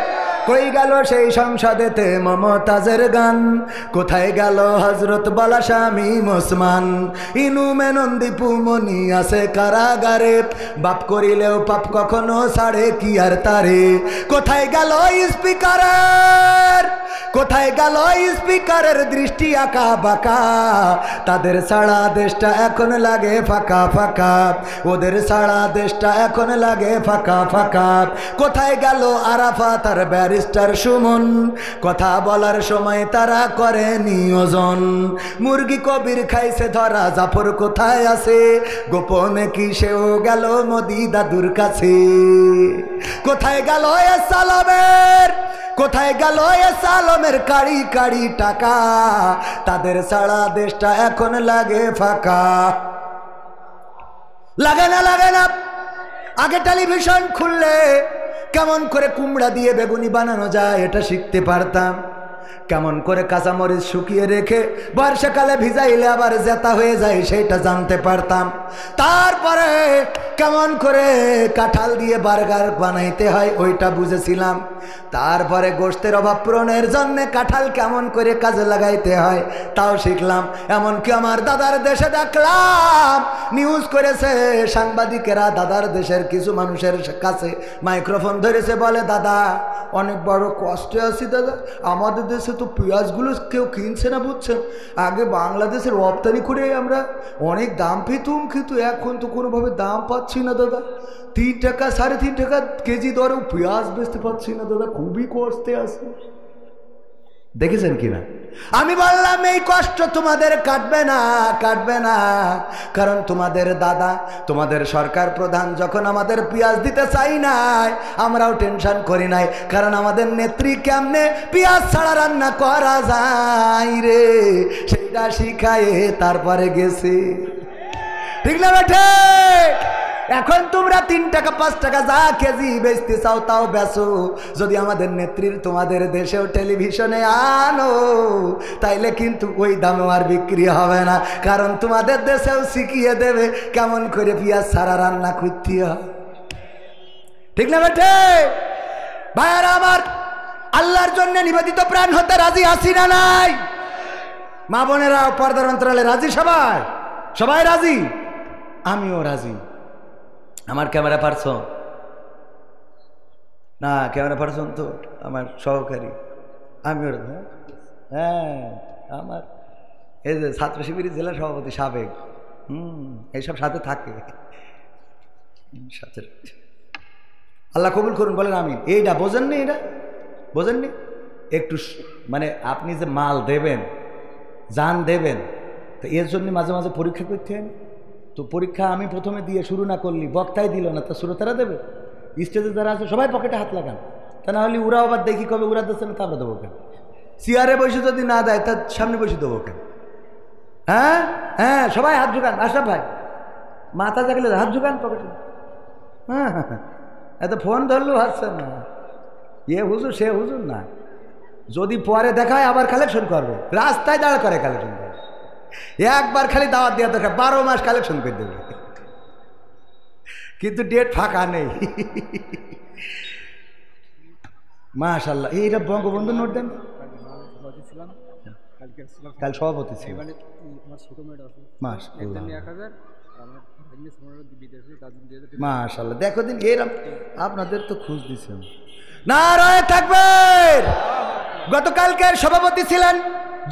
কই গেল সেই সংসদেতে মমতাজের গান, কোথায় গেল হজরত বালা শামীম ওসমান, ইনু মেনন দীপু মনি আছে কারাগারে, বাপ করিলেও পাপ কখনো ছাড়ে কি আর তারে। কোথায় গেল স্পিকারের, কোথায় গেল স্পিকারের দৃষ্টি আঁকা বাঁকা, তাদের সারা দেশটা এখন লাগে ফাঁকা ফাঁকা, ওদের সারা দেশটা এখন লাগে ফাঁকা ফাঁকা। কোথায় গেল আরাফাত আর ব্যারিস্টার সুমন, কথা বলার সময় তারা করে নিয়োজন। মুরগি কবির খাইছে ধরা, জাফর কোথায় আছে, গোপনে কি সেও গেল মোদি দাদুর কাছে। কোথায় গেল এ সালামের, কোথায় গেল এ সালামের কাড়ি কাড়ি টাকা, তাদের সারা দেশটা এখন লাগে ফাঁকা। লাগে না লাগে না, আগে টেলিভিশন খুললে কেমন করে কুমড়া দিয়ে বেগুনি বানানো যায় এটা শিখতে পারতাম, কেমন করে কাঁচামরিচ শুকিয়ে রেখে বর্ষাকালে ভিজাইলে আবার জেতা হয়ে যায় সেটা জানতে পারতাম। তারপরে কেমন করে কাঁঠাল দিয়ে বার্গার বানাইতে হয় ওইটা বুঝেছিলাম। তারপরে গোশতের অভাব পূরণের জন্য কাঁঠাল কেমন করে কাজে লাগাইতে হয় তাও শিখলাম। এমনকি আমার দাদার দেশে দেখলাম নিউজ করেছে সাংবাদিকেরা, দাদার দেশের কিছু মানুষের কাছে মাইক্রোফোন ধরেছে, বলে দাদা অনেক বড় কষ্টে আছি দাদা, আমাদের দেশে তো পেঁয়াজগুলো কেউ কিনছে না বুঝছেন, আগে বাংলাদেশের রপ্তানি করে আমরা অনেক দাম পেতুম, কিন্তু এখন তো কোনোভাবে দাম পাচ্ছি না দাদা, 3 টাকা 3.5 টাকা কেজি দরেও পেঁয়াজ বেচতে পাচ্ছি না দাদা, খুবই কষ্টে আছে। দেখেছেন কিনা? আমি বললাম এই কষ্ট তোমাদের কাটবে না, কাটবে না, কারণ তোমাদের দাদা তোমাদের সরকার প্রধান যখন আমাদের পেঁয়াজ দিতে চাই নাই আমরাও টেনশন করি নাই, কারণ আমাদের নেত্রী কেমনে পেঁয়াজ ছাড়া রান্না করা যায় রে সেটা শিখায় তারপরে গেছে। ঠিক না বেঠে? এখন তোমরা 3 টাকা 5 টাকা যা কেজি বেচতে চাও তাও বেচো, যদি আমাদের নেত্রীর তোমাদের দেশেও টেলিভিশনে আনো তাইলে কিন্তু ওই দামে আর বিক্রি হবে না, কারণ তোমাদের দেশেও শিখিয়ে দেবে কেমন করে পেঁয়াজ ছাড়া রান্না করতে হয়। ঠিক না বেটে? ভাইয়ারা আমার, আল্লাহর জন্য নিবেদিত প্রাণ হতে রাজি আছি না নাই? মা বোনেরা পর্দার অন্তরালে রাজি? সবাই সবাই রাজি? আমিও রাজি। আমার ক্যামেরা পার্সন না, ক্যামেরা পার্সন তো আমার সহকারী, আমিও হ্যাঁ আমার এই যে ছাত্র শিবিরের জেলা সভাপতি সাবেক, এইসব সাথে থাকে সাথে। আল্লাহ কবুল করুন, বলেন আমিন। এইটা বোঝেননি? এটা বোঝেননি? একটু মানে আপনি যে মাল দেবেন, জান দেবেন, তো এর জন্য মাঝে মাঝে পরীক্ষা করতে হয়। তো পরীক্ষা আমি প্রথমে দিয়ে শুরু না করলি, বক্তাই দিল না, তা শ্রোতারা দেবে? স্টেজে যারা আছে সবাই পকেটে হাত লাগান, তা না হলে ওরা আবার দেখি কবে ওরা দিচ্ছে না তারপরে দেবো কেন? চেয়ারে বসে যদি না দেয় তার সামনে বসে দেবো কেন? হ্যাঁ হ্যাঁ, সবাই হাত ঢুকান। আশরাফ ভাই মাথা জাগলে হাত ঢুকান পকেটে। হ্যাঁ হ্যাঁ, এত ফোন ধরলেও হাসছে না, এ হুজুর সে হুজুর না, যদি পরে দেখায় আবার কালেকশন করবে, রাস্তায় দাঁড়া করে কালেকশন করবে, একবার খালি দাওয়াত দেওয়া দরকার, 12 মাস কালেকশন করে দেবে, কিন্তু ডেট ফাঁকা নেই। মাশাআল্লাহ, এইটা বঙ্গবন্ধু নোট দেন। কাল সভাপতি ছিল। মাশাআল্লাহ, দেখো দিন এরকম আপনাদের তো খোঁজ দিচ্ছেন। নারায়ে তাকবীর। গতকালকের সভাপতি ছিলেন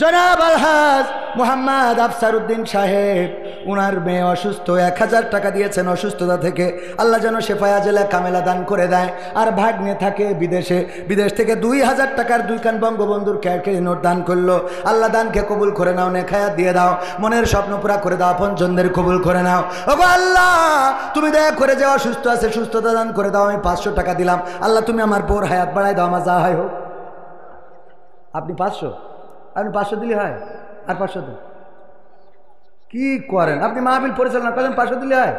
জনাব আলহাজ মোহাম্মদ আফসার উদ্দিন সাহেব, ওনার মেয়ে অসুস্থ, 1000 টাকা দিয়েছেন অসুস্থতা থেকে, আল্লাহ যেন শেফায়া জেলা কামেলা দান করে দেয়। আর ভাগ্নে থাকে বিদেশে, বিদেশ থেকে 2000 টাকার 2 কান বঙ্গবন্ধুর ক্যারকে নোট দান করলো। আল্লাহ দানকে কবুল করে নাও, নেখায়াত দিয়ে দাও, মনের স্বপ্ন পুরা করে দাও, আপনজনদের কবুল করে নাও। ওগো আল্লাহ, তুমি দয়া করে যে অসুস্থ আছে সুস্থতা দান করে দাও। আমি 500 টাকা দিলাম, আল্লাহ তুমি আমার বোর হায়াত বাড়াই দাও, আমার যা হয় হোক। আপনি 500, আপনি 500 দিলে হয়, আর 500 দেন। কি করেন আপনি? মাহফিল পরিচালনা করেন, 500 দিলে হয়?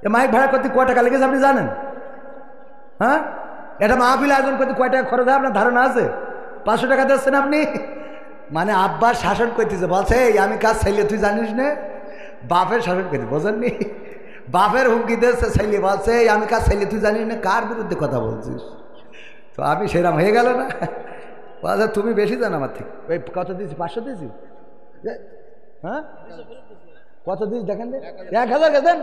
এ মাইক ভাড়া করতে কয় টাকা লেগেছে আপনি জানেন? হ্যাঁ, এটা মাহফিল আয়োজন করতে কয় টাকা খরচ হয় আপনার ধারণা আছে? 500 টাকা দিচ্ছেন আপনি। মানে আব্বার শাসন করতেছে, বলছে আমি কাজ চাইলে তুই জানিস না, বাপের শাসন করতে, বোঝেননি? বাপের হুমকি দিচ্ছে, চাইলে বলছে আমি কাজ চাইলে তুই জানিস না। কার বিরুদ্ধে কথা বলছিস? তো আমি সেরাম হয়ে গেল না। আচ্ছা তুমি বেশি জানো আমার থেকে। ওই কত দিয়েছি? 500 দিয়েছি। হ্যাঁ কত দিয়েছি দেখেন, 1000 দেন।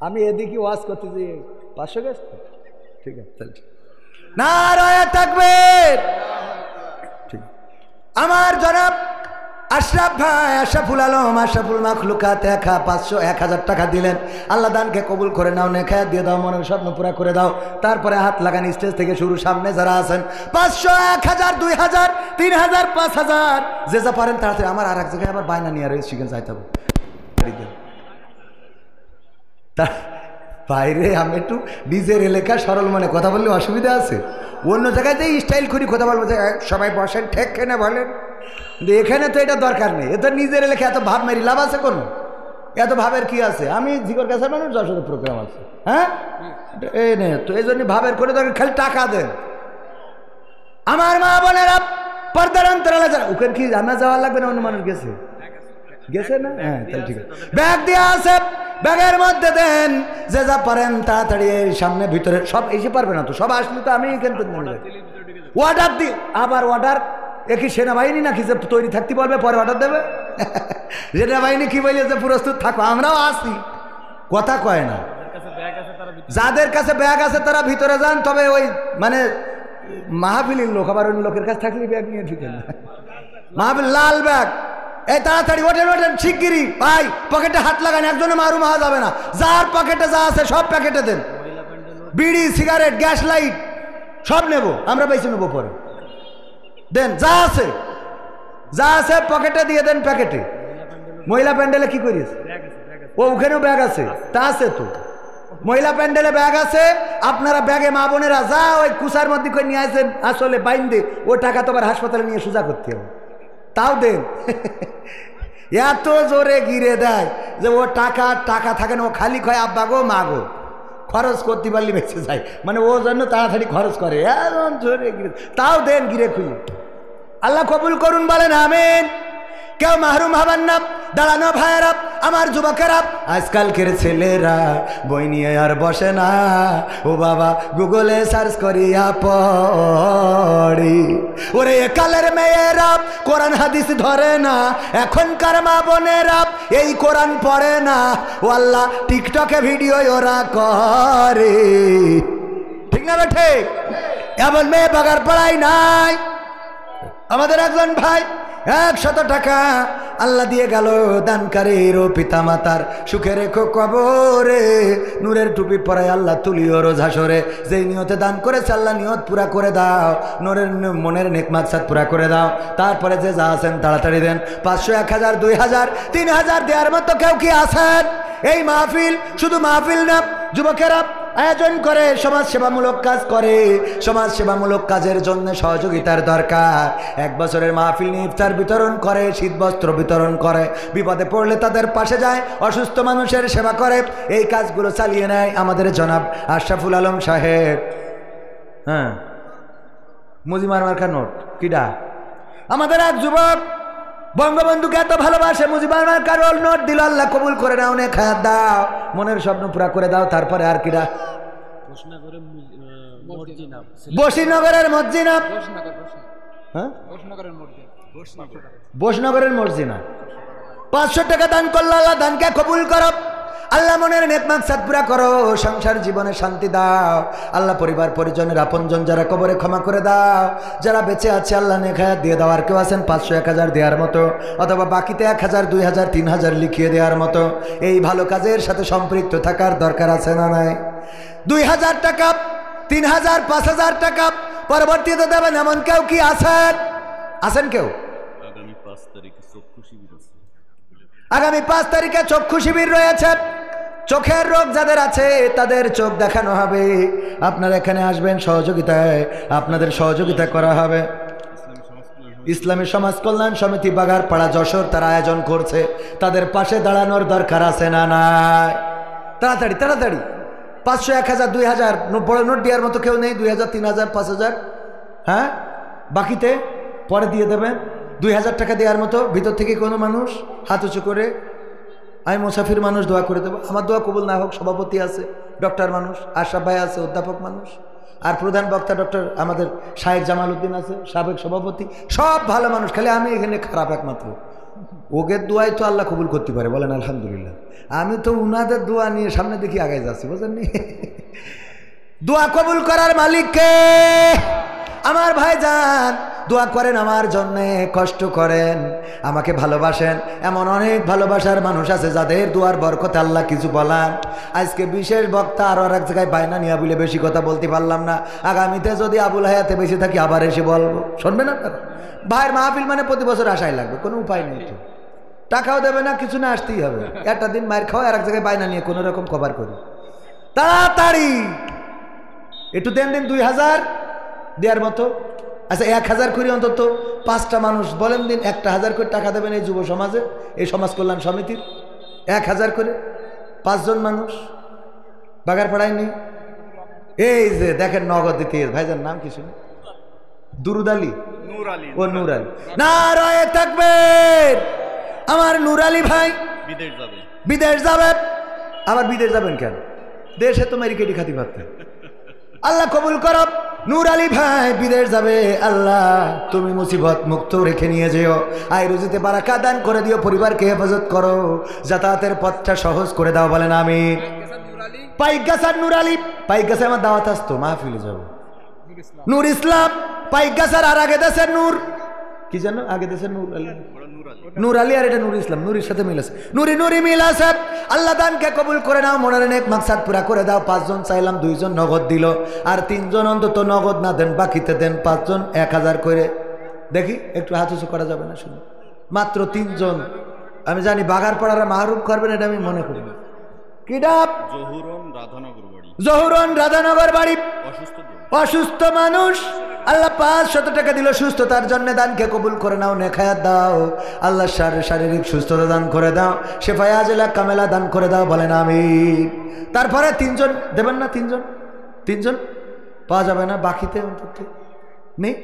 আমি এদিকে ওয়াজ করতেছি 500 গেছে। ঠিক আছে তাহলে নারায়ে তাকবীর। ঠিক আমার জনাব আশরাফ ভাই, আশরাফুল আলম, আশরাফুল মাখলুকাত 1000 টাকা দিলেন। আল্লাহ দানকে কবুল করে নাও, নেখায়াত দিয়ে দাও, মনের স্বপ্ন পুরা করে দাও। তারপরে হাত লাগান স্টেজ থেকে শুরু, সামনে যারা আছেন 500, 1000, 2000, 3000, 5000 যে যা পারেন তাড়াতাড়ি। আমার আর এক জায়গায় আবার বায়না নিয়ে রয়েছে, সেখানে যাইতে হবে। বাইরে আমি একটু নিজের এলাকা সরল মনে কথা বললে অসুবিধা আছে। অন্য জায়গায় যে স্টাইল করি কথা বলবো যে সবাই বসেন ঠেক কেনে বলেন, কিন্তু এখানে তো এটা দরকার নেই। এ তো নিজের এলাকা, এত ভাব মেরি লাভ আছে কোনো? এত ভাবের কি আছে? আমি জিগর কাছে মানুষ, যশোরের প্রোগ্রাম আছে। হ্যাঁ এই নে তো এই জন্য ভাবের করে দরকার, খালি টাকা দেন। আমার মা বোনেরা পর্দার অন্তরালে যারা, ওখানে কি আমরা যাওয়ার লাগবে না? অন্য মানুষ গেছে গেছে না? হ্যাঁ তাহলে ঠিক আছে। ব্যাগ দেওয়া আছে, ব্যাগের মধ্যে দেন। যে যা পারেন তাড়াতাড়ি সামনে ভিতরে। সব এসে পারবে না তো, সব আসলে তো আমি এখান থেকে অর্ডার দিই। আবার অর্ডার একই সেনাবাহিনী নাকি যে তৈরি থাকতে বলবে পরে অর্ডার দেবে? সেনাবাহিনী কি বলে যে প্রস্তুত থাকো, আমরাও আসি, কথা কয় না। যাদের কাছে ব্যাগ আছে তারা ভিতরে যান। তবে ওই মানে মাহফিলের লোক, আবার অন্য লোকের কাছে থাকলে ব্যাগ নিয়ে ঢুকে না। মাহফিল লাল ব্যাগ, এই তাড়াতাড়ি ওঠেন ওঠেন শিগগিরি ভাই, পকেটে হাত লাগান, একজনে মারু মাহা যাবে না। যার পকেটে যা আছে সব প্যাকেটে দেন। বিড়ি, সিগারেট, গ্যাস লাইট সব নেব আমরা, বেশি নেবো পরে। দেন যা আছে, যা আছে পকেটে দিয়ে দেন, প্যাকেটে। মহিলা প্যান্ডেলে কি করিস? ও ওখানেও ব্যাগ আছে, তা আছে তো। মহিলা প্যান্ডেলে ব্যাগ আছে, আপনারা ব্যাগে মা বোনেরা যা ওই কুসার মধ্যে করে নিয়ে আসেন, আসলে বাইন দে, ও টাকা তো আবার হাসপাতালে নিয়ে সোজা করতে হবে, তাও দেন। এত জোরে গিরে দেয় যে ও টাকা টাকা থাকে না, ও খালি কয় আব্বা গো মা গো, খরচ করতে পারলে বেঁচে যায়, মানে ও জন্য তাড়াতাড়ি খরচ করে, এমন জোরে গিরে, তাও দেন গিরে খুলে। আল্লাহ কবুল করুন, বলেন আমিন। কেউ মাহরুম হবেন না। দাঁড়ানো ভাইয়েরা, আমার যুবকেরা, আজকালকের ছেলেরা বই নিয়ে আর বসে না, ও বাবা গুগলে সার্চ করিয়া পড়ি। ওরে কালের মেয়েরা কোরআন হাদিস ধরে না, এখনকার মা বোনেরা এই কোরআন পড়ে না, ও আল্লাহ টিকটকে ভিডিও ওরা করে, ঠিক না? ঠিক। এমন মেয়ে বাগার পড়াই নাই। আমাদের একজন ভাই 100 টাকা আল্লাহ দিয়ে গেল, দানকারীর ও পিতা মাতার সুখে রেখো কবরে, নূরের টুপি পরায় আল্লাহ তুলিও রোজ হাসরে। যেই নিয়তে দান করেছে আল্লাহ নিয়ত পুরা করে দাও, নূরের মনের নেক মাকসাদ পুরা করে দাও। তারপরে যে যা আছেন তাড়াতাড়ি দেন। 500, 1000, 2000, 3000 দেওয়ার মতো কেউ কি আছেন? এই মাহফিল শুধু মাহফিল না, যুবকেরা আয়োজন করে, সমাজ সেবামূলক কাজ করে। সমাজ সেবামূলক কাজের জন্য সহযোগিতার দরকার। 1 বছরের মাহফিল নিয়ে ইফতার বিতরণ করে, শীত বস্ত্র বিতরণ করে, বিপদে পড়লে তাদের পাশে যায়, অসুস্থ মানুষের সেবা করে। এই কাজগুলো চালিয়ে নেয় আমাদের জনাব আশরাফুল আলম সাহেব। হ্যাঁ, মুজিমার মার্কা নোট কিডা? আমাদের এক যুবক বঙ্গবন্ধুকে এত ভালোবাসে, মুজিবার মার্কা রোল নোট দিল। আল্লাহ কবুল করে নাও, নে খায়াত দাও, মনের স্বপ্ন পুরা করে দাও। তারপরে আর কিরা? বসিনগরের মসজিনা, হ্যাঁ বসনগরের মসজিনা 500 টাকা দান করলো। আল্লাহ দানকে কবুল করো, আল্লাহ মনের নেক মাকসাদ পুরা করো, সংসার জীবনে শান্তি দাও। আল্লাহ পরিবার পরিজনের আপনজন যারা কবরে ক্ষমা করে দাও, যারা বেঁচে আছে আল্লাহ নেক হায়াত দিয়ে দাও। আর কেউ আছেন 500, 1000 দেওয়ার মতো, অথবা বাকিতে 1000, 2000, 3000 লিখিয়ে দেওয়ার মতো? এই ভালো কাজের সাথে সম্পৃক্ত থাকার দরকার আছে না নাই? 2000 টাকা, 3000, 5000 টাকা পরবর্তীতে দেবেন এমন কেউ কি আছেন? আছেন কেউ? আগামী 5 তারিখে চক্ষু শিবির রয়েছে। চোখের রোগ যাদের আছে তাদের চোখ দেখানো হবে। আপনারা এখানে আসবেন, সহযোগিতায় আপনাদের সহযোগিতা করা হবে। ইসলামী সমাজ কল্যাণ সমিতি বাগারপাড়া যশোর তারা আয়োজন করছে, তাদের পাশে দাঁড়ানোর দরকার আছে না নাই? তাড়াতাড়ি তাড়াতাড়ি 500, 1000, 2000 বড় নোট দেওয়ার মতো কেউ নেই? 2000, 3000, 5000, হ্যাঁ বাকিতে পরে দিয়ে দেবেন। 2000 টাকা দেওয়ার মতো ভিতর থেকে কোনো মানুষ হাত উঁচু করে, আমি মুসাফির মানুষ, দোয়া করে দেবো। আমার দোয়া কবুল না হোক, সভাপতি আছে, ডক্টর মানুষ, আশরাফ ভাই আছে অধ্যাপক মানুষ, আর প্রধান বক্তা ডক্টর আমাদের শাহেক জামাল উদ্দিন আছে সাবেক সভাপতি, সব ভালো মানুষ, খালি আমি এখানে খারাপ একমাত্র। ওকে দোয়াই তো আল্লাহ কবুল করতে পারে, বলেন আলহামদুলিল্লাহ। আমি তো উনাদের দোয়া নিয়ে সামনে দেখি আগে যাচ্ছি, বুঝলেন? দোয়া কবুল করার মালিককে আমার ভাইজান দোয়া করেন আমার জন্যে, কষ্ট করেন, আমাকে ভালোবাসেন। এমন অনেক ভালোবাসার মানুষ আছে যাদের দোয়ার বরকতে আল্লাহ কিছু বলান। আজকে বিশেষ বক্তা আরও এক জায়গায় বায়না নিয়ে বলে বেশি কথা বলতে পারলাম না, আগামীতে যদি আবুল হায়াতে বেশি থাকি আবার এসে বলবো, শুনবেন আপনারা? ভাইয়ের মাহফিল মানে প্রতি বছর আসাই লাগবে, কোনো উপায় নেই তো, টাকাও দেবে না, কিছু না, আসতেই হবে। একটা দিন মায়ের খাওয়া আর এক জায়গায় বায়না নিয়ে কোনো রকম কভার করি। তাড়াতাড়ি একটু দেন, 2000 দেওয়ার মতো। আচ্ছা 1000 করে অন্তত 5টা মানুষ বলেন দিন, 1000 করে টাকা দেবেন এই যুব সমাজে, এই সমাজ কল্যাণ সমিতির 1000 করে 5 জন মানুষ বাগারপাড়ায় নেই। এই যে দেখেন নগদ দিতে ভাইজান, নাম কি শুনে? দুরুদ আলী, ও নূর আলী, নারায়ে তাকবীর। আমার নূর আলী ভাই বিদেশ যাবে। আবার বিদেশ যাবেন কেন? দেশে তো মেরিকেটি খাতি পারতেন। আল্লাহ কবুল করব। নূর আলী ভাই বিদেশ যাবে, আল্লাহ তুমি মুসিবত মুক্ত রেখে নিয়ে যেও, আয় রুজিতে বারাকা দান করে দিও, পরিবারকে হেফাজত করো, যাতায়াতের পথটা সহজ করে দাও, বলেন আমিন। পাইকগাছার নূর আলী, পাইকগাছায় আমার দাওয়াত আসতো, মাহফিলে যাব। নূর ইসলাম পাইকগাছার, আর আগে দেশের নূর কি জানো, আগে দেশের নূর আলী, নূর আলী আর এটা নূর ইসলাম, নূরের সাথে মিল আছে, নুরি নুরি মিল আছে। আল্লাহ দানকে কবুল করে নাও, মনের নেক মাকসাদ পুরা করে দাও। 5 জন চাইলাম, 2 জন নগদ দিল, আর 3 জন অন্তত নগদ না দেন, বাকিতে দেন 5 জন 1000 করে। দেখি একটু হাত উঁচু করা যাবে না? শুনুন, মাত্র 3 জন। আমি জানি বাগারপাড়ারা মাহরুম করবেন, এটা আমি মনে করি। কিডাপ জহুরন রাধানগর বাড়ি, অসুস্থ মানুষ, আল্লাহ 500 টাকা দিল সুস্থতার জন্য, দানকে কবুল করে নাও, নেখায়াত দাও, আল্লাহ শারীরিক সুস্থতা দান করে দাও, শেফায়ে আজলা কামেলা দান করে দাও, বলেন আমিন। তারপরে 3 জন দেবেন না? 3 জন পাওয়া যাবে না, বাকিতে অন্তত নেই।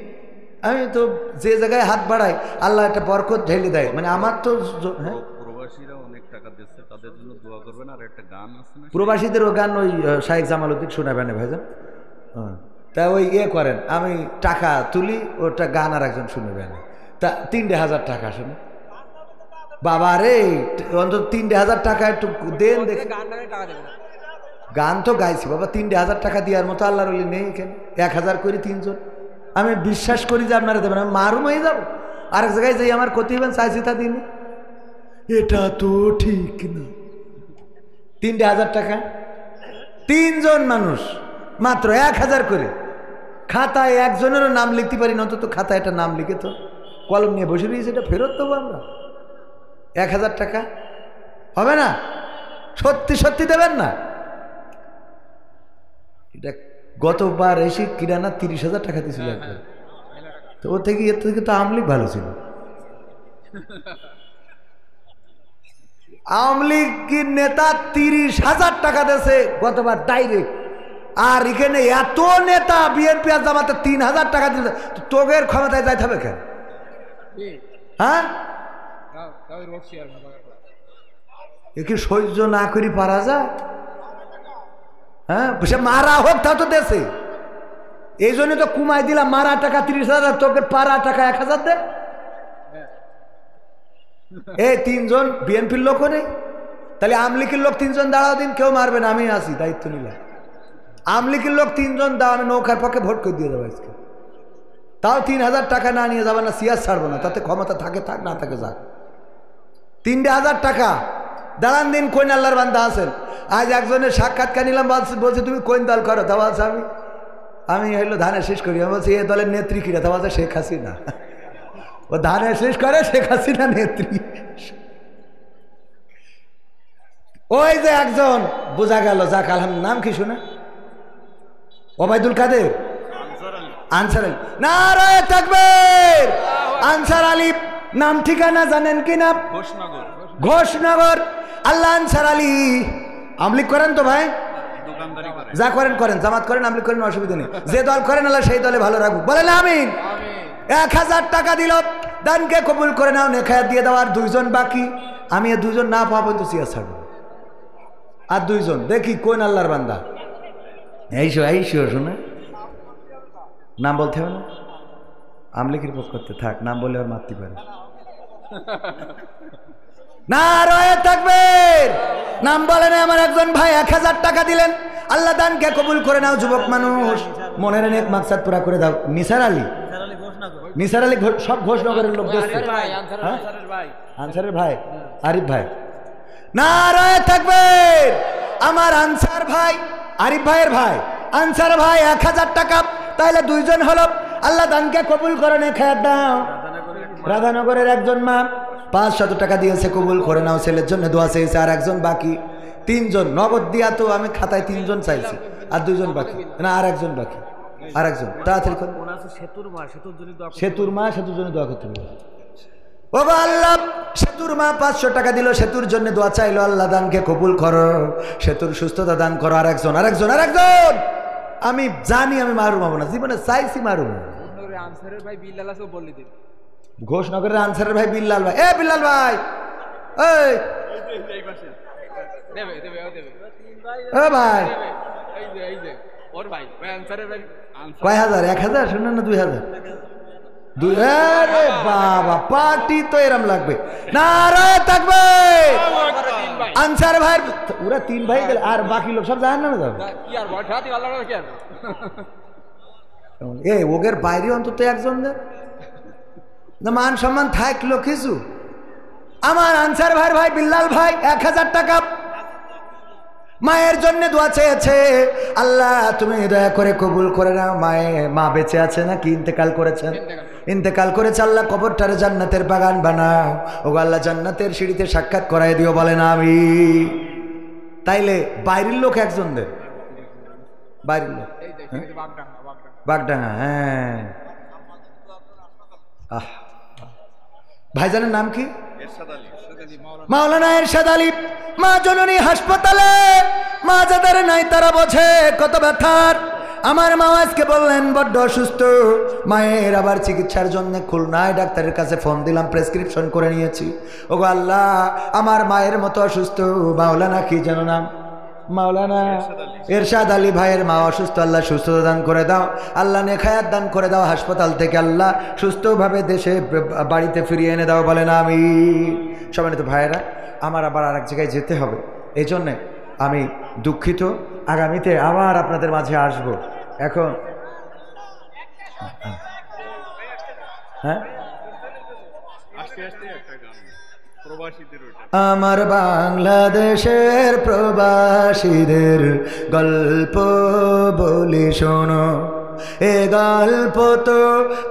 আমি তো যে জায়গায় হাত বাড়াই আল্লাহ একটা বরকত ঢেলে দেয়, মানে আমার তো হ্যাঁ, প্রবাসীরা অনেক টাকা দিচ্ছে, তাদের জন্য দোয়া করবেন। আর একটা গান আছে না, প্রবাসীদেরও গান, ওই শাহেক জামাল উদ্দিন শোনাবেন ভাইজান, তা ওই করেন, আমি টাকা তুলি, ওটা গান আর একজন শুনবেন, তা 3000 টাকা শুনে বাবা রে, অন্তত 3000 টাকা একটু দেন দেখে। গান তো গাইছি বাবা, 3000 টাকা দেওয়ার মতো আল্লাহর ওলি নেই এখানে। 1000 করে 3 জন, আমি বিশ্বাস করি যে আপনারা দেবেন, আমি মারুম হয়ে যাবো। আরেক জায়গায় যাই আমার ক্ষতি হবেন, চাইছি তা দিন, এটা তো ঠিক না। 3000 টাকা 3 জন মানুষ, মাত্র 1000 করে। খাতায় একজনেরও নাম লিখতে পারি না, অন্তত খাতায় একটা নাম লিখে তো কলম নিয়ে বসে রয়েছে, এটা ফেরত দেবো আমরা। 1000 টাকা হবে না? সত্যি সত্যি দেবেন না? এটা গতবার এসে কিরানা 30,000 টাকা দিয়েছিল একবার, তো ওর থেকে এর থেকে তো আওয়ামী লীগ ভালো ছিল। আওয়ামী লীগের নেতা 30,000 টাকা দিয়েছে গতবার ডাইরেক্ট, আর এখানে এত নেতা বিএনপি আর জামাতে 3000 টাকা দিতে, তোগের ক্ষমতায় যাইতে হবে কেন? হ্যাঁ, এ কি সহ্য না করি পারা যায়? হ্যাঁ, সে মারা হোক তা তো দেশে, এই জন্য তো কুমাই দিলাম, মারা টাকা 30,000, তোকে পারা টাকা 1000 দে। এই 3 জন বিএনপির লোকও নেই, তাহলে আওয়ামী লীগের লোক 3 জন দাঁড়াও দিন, কেউ মারবে না, আমি আসি, দায়িত্ব নিলাম। আওয়ামী লীগের লোক 3 জন দাও, আমি নৌকার পক্ষে ভোট করে দিয়ে দেবো আজকে, তাও 3000 টাকা না নিয়ে যাবে না, সিয়াস ছাড়বো না, তাতে ক্ষমতা থাকে থাক, না থাকে যাক। 3000 টাকা দাঁড়ান দিন, কোন আল্লাহর বান্দা আছেন। আজ একজনের সাক্ষাৎকার নিলাম, বলছে তুমি কোন দল করো? তা বলছে আমি হইলো ধানের শেষ করি। আমি বলছি এ দলের নেত্রী কিনা? তা বলছে শেখ হাসিনা। ও ধানের শেষ করে, শেখ হাসিনা নেত্রী। ওই যে একজন বোঝা গেল, যাক আলহামদুলিল্লাহ। নাম কি শুনে? ওবায়দুল কাদের, আনসার আলী। নারায়ে তাকবীর। আনসার আলী নাম ঠিকানা জানেন কি না? ঘোষনগর। আল্লাহ আনসার আলী আমলিক করেন তো ভাই, যা করেন করেন, জামাত করেন, আমলিক করেন, অসুবিধা নেই। যে দল করেন আল্লাহ সেই দলে ভালো রাখুক, বলেন আমিন। 1000 টাকা দিল, দানকে কবুল করে নাও, নেখায়াত দিয়ে দাও। আর 2 জন বাকি, আমি 2 জন না পাবো তো সিয়া ছাড়বো। আর দুইজন দেখি কোন আল্লাহর বান্দা এইসো শোনা নাম বলতে হবে না আমলিকির পক্ষ করতে থাক নাম বলে আর মারতে পারে না রয়ে থাকবে নাম বলেন আমার একজন ভাই 1000 টাকা দিলেন আল্লাহ দানকে কবুল করে নাও যুবক মানুষ মনের নেক মাকসাদ পুরা করে দাও নিসার আলী সব ঘোষনগরের লোক আনসারের ভাই আরিফ ভাই না রয়ে থাকবে আমার আনসার ভাই আরিফ ভাইয়ের ভাই আনসার ভাই 1000 টাকা তাইলে দুইজন হলো আল্লাহ দানকে কবুল করে নে খায়াত দাও রাধানগরের একজন মা 500 টাকা দিয়েছে কবুল করে নাও ছেলের জন্য দোয়া চেয়েছে আর একজন বাকি 3 জন নগদ দিয়া তো আমি খাতায় 3 জন চাইছি আর 2 জন বাকি না আর একজন বাকি আর একজন তাড়াতাড়ি করুন সেতুর মা সেতুর জন্য দোয়া করতে হবে ও আল্লাহ সেতুর মা 500 টাকা দিল সেতুর জন্য দোয়া চাইলো আল্লাহ দানকে কবুল করো সেতুর সুস্থতা দান করো আর একজন আমি জানি আমি মারুম হবো না জীবনে চাইছি মারুম আনসারের ভাই বিল্লাল আছে বলে দিন ঘোষনগরের আনসারের ভাই বিল্লাল ভাই বিল্লাল ভাই ভাই কয় হাজার 1000 শুনুন না 2000 বাবা পার্টি তো এরম লাগবে না রয়ে থাকবে আনসার ভাই ওরা 3 ভাই গেলে আর বাকি লোক সব জানেন না ওগের বাইরে অন্তত একজন না মান সম্মান থাকলো কিছু আমার আনসার ভাই বিল্লাল ভাই 1000 টাকা মায়ের জন্য দোয়া চেয়েছে আল্লাহ তুমি দয়া করে কবুল করে নাও মা বেঁচে আছে নাকি ইন্তেকাল করেছে আল্লাহ কবরটারে জান্নাতের বাগান বানাও ও আল্লাহ জান্নাতের সিঁড়িতে সাক্ষাৎ করাই দিও বলেন আমি তাইলে বাইরের লোক একজনদের বাইরের লোক বাগডাঙ্গা হ্যাঁ ভাইজানের নাম কি মাওলানা এরশাদ আলী মা জননী হাসপাতালে মা যাদের নাই তারা বোঝে কত ব্যথার আমার মা আজকে বললেন বড্ড অসুস্থ মায়ের আবার চিকিৎসার জন্য খুলনায় ডাক্তারের কাছে ফোন দিলাম প্রেসক্রিপশন করে নিয়েছি ওগো আল্লাহ আমার মায়ের মতো অসুস্থ মাওলানা কি যেন নাম মাওলানা এরশাদ আলী ভাইয়ের মা অসুস্থ আল্লাহ সুস্থতা দান করে দাও আল্লাহ নেখায়াত দান করে দাও হাসপাতাল থেকে আল্লাহ সুস্থভাবে দেশে বাড়িতে ফিরিয়ে এনে দাও বলেন আমি সম্মানিত ভাইয়েরা আমার আবার আরেক জায়গায় যেতে হবে এই জন্যে আমি দুঃখিত আগামীতে আবার আপনাদের মাঝে আসব এখন হ্যাঁ আমার বাংলাদেশের প্রবাসীদের গল্প বলি শোনো এ গল্প তো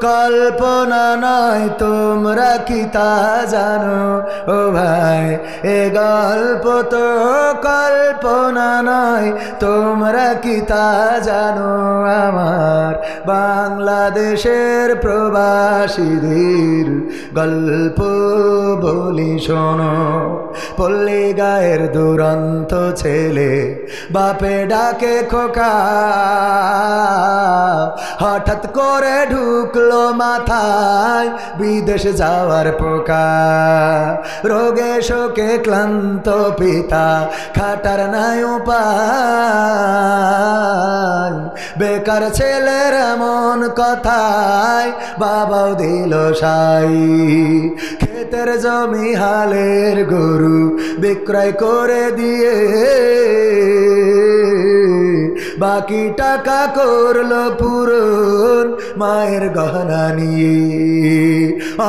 কল্পনা নয় তোমরা কি তা জানো ও ভাই এ গল্প তো কল্পনা নয় তোমরা কি তা জানো আমার বাংলাদেশের প্রবাসীদের গল্প বলি শোনো পল্লী গায়ের দুরন্ত ছেলে বাপে ডাকে খোকা হঠাৎ করে ঢুকলো মাথায় বিদেশ যাওয়ার পোকা রোগে শোকে ক্লান্ত পিতা খাটার নাই উপায় বেকার ছেলের এমন কথায় বাবাও দিল সাই ক্ষেতের জমি হালের গরু বিক্রয় করে দিয়ে বাকি টাকা করলো পূরণ মায়ের গহনা নিয়ে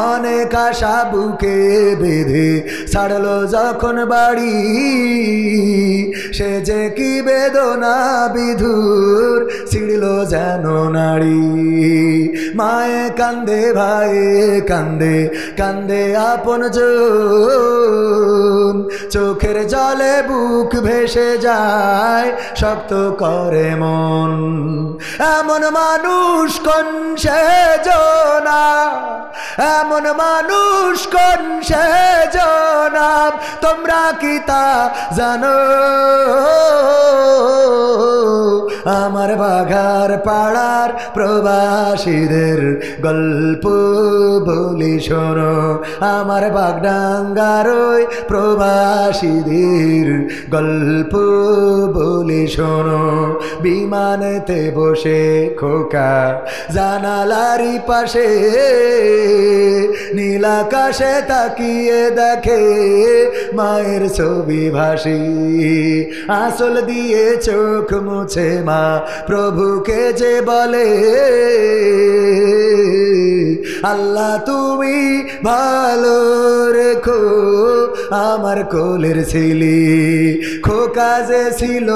অনেক আশা বুকে বেঁধে ছাড়লো যখন বাড়ি সে যে কি বেদনা বিধুর ছিড়ল যেন নাড়ি মায়ে কান্দে ভাইয়ে কান্দে কান্দে আপন জন চোখের জলে বুক ভেসে যায় শক্ত করে মন এমন মানুষ কোন সেজনা এমন মানুষ কোন সেজনা তোমরা কি তা জানো আমার বাঘার পাড়ার প্রবাসীদের গল্প বলি শোনো, আমার বাগডাঙ্গার ওই প্রবাসীদের গল্প বলি শোনো। বিমানেতে বসে খোকা জানালারি পাশে নীল আকাশে তাকিয়ে দেখে মায়ের ছবি ভাসি, আঁচল দিয়ে চোখ মুছে মা প্রভুকে যে বলে, আল্লাহ তুমি ভালো রেখো আমার কোলের ছেলে। খোকা যে ছিল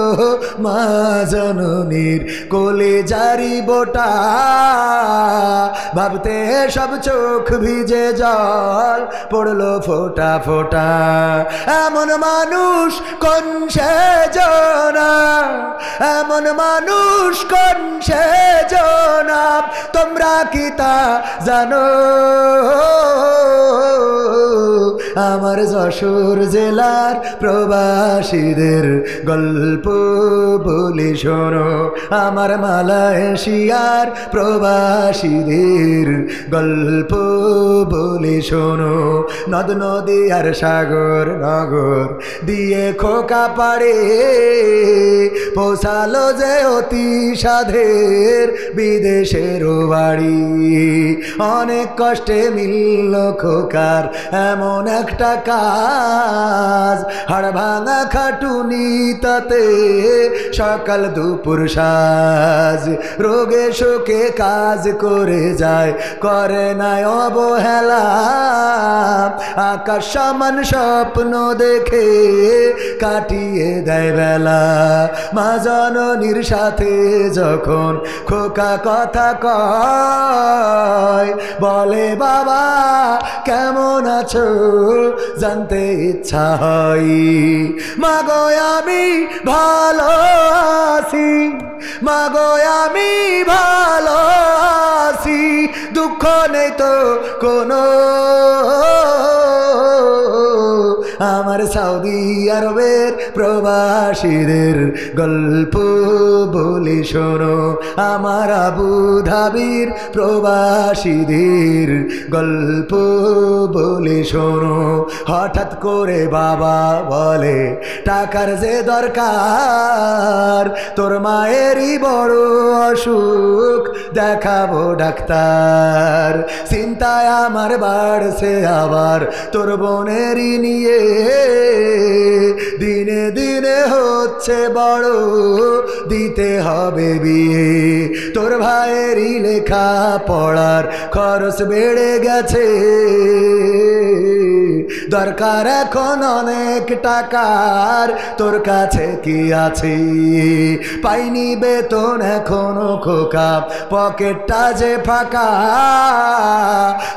মা জননীর কোলে জারি বোটা, ভাবতে সব চোখ ভিজে জল পড়লো ফোটা ফোটা। এমন মানুষ কোন সে জনা, এমন মানুষ কোন সে জনা, তোমরা কি তা জানো? আমার যশোর জেলার প্রবাসীদের গল্প বলি শোনো, আমার মালয়েশিয়ার প্রবাসীদের গল্প বলি শোনো। নদ নদী আর সাগর নগর দিয়ে খোকা পাড়ে পৌঁছালো যে অতি সাধের বিদেশের বাড়ি। অনেক কষ্টে মিলল খোকার এমন একটা কাজ, হাড় ভাঙা খাটুনি তাতে সকাল দুপুর সাজ, রোগে শোকে কাজ করে যায় করে নাই অবহেলা, আকাশ সমান স্বপ্ন দেখে কাটিয়ে দেয় বেলা। মা জননীর সাথে যখন খোকা কথা কয়, বলে বাবা কেমন আছো জানতে ইচ্ছা হয়। মাগো আমি ভালো আছি, মাগো আমি ভালো আছি, দুঃখ নেই তো কোনো। আমার সৌদি আরবের প্রবাসীদের গল্প বলি শোনো, আমার আবু ধাবির প্রবাসীদের গল্প বলি শোনো। হঠাৎ করে বাবা বলে টাকার যে দরকার, তোর মায়েরই বড় অসুখ দেখাবো ডাক্তার। চিন্তায় আমার বাড়ছে আবার তোর বোনেরই নিয়ে, দিনে দিনে হচ্ছে বড় দিতে হবে বিয়ে। তোর ভাইয়েরই লেখা পড়ার খরচ বেড়ে গেছে, দরকার এখন অনেক টাকার, তোর কাছে কি আছে? পাইনি বেতন এখনো খোকা, পকেটটা যে ফাঁকা,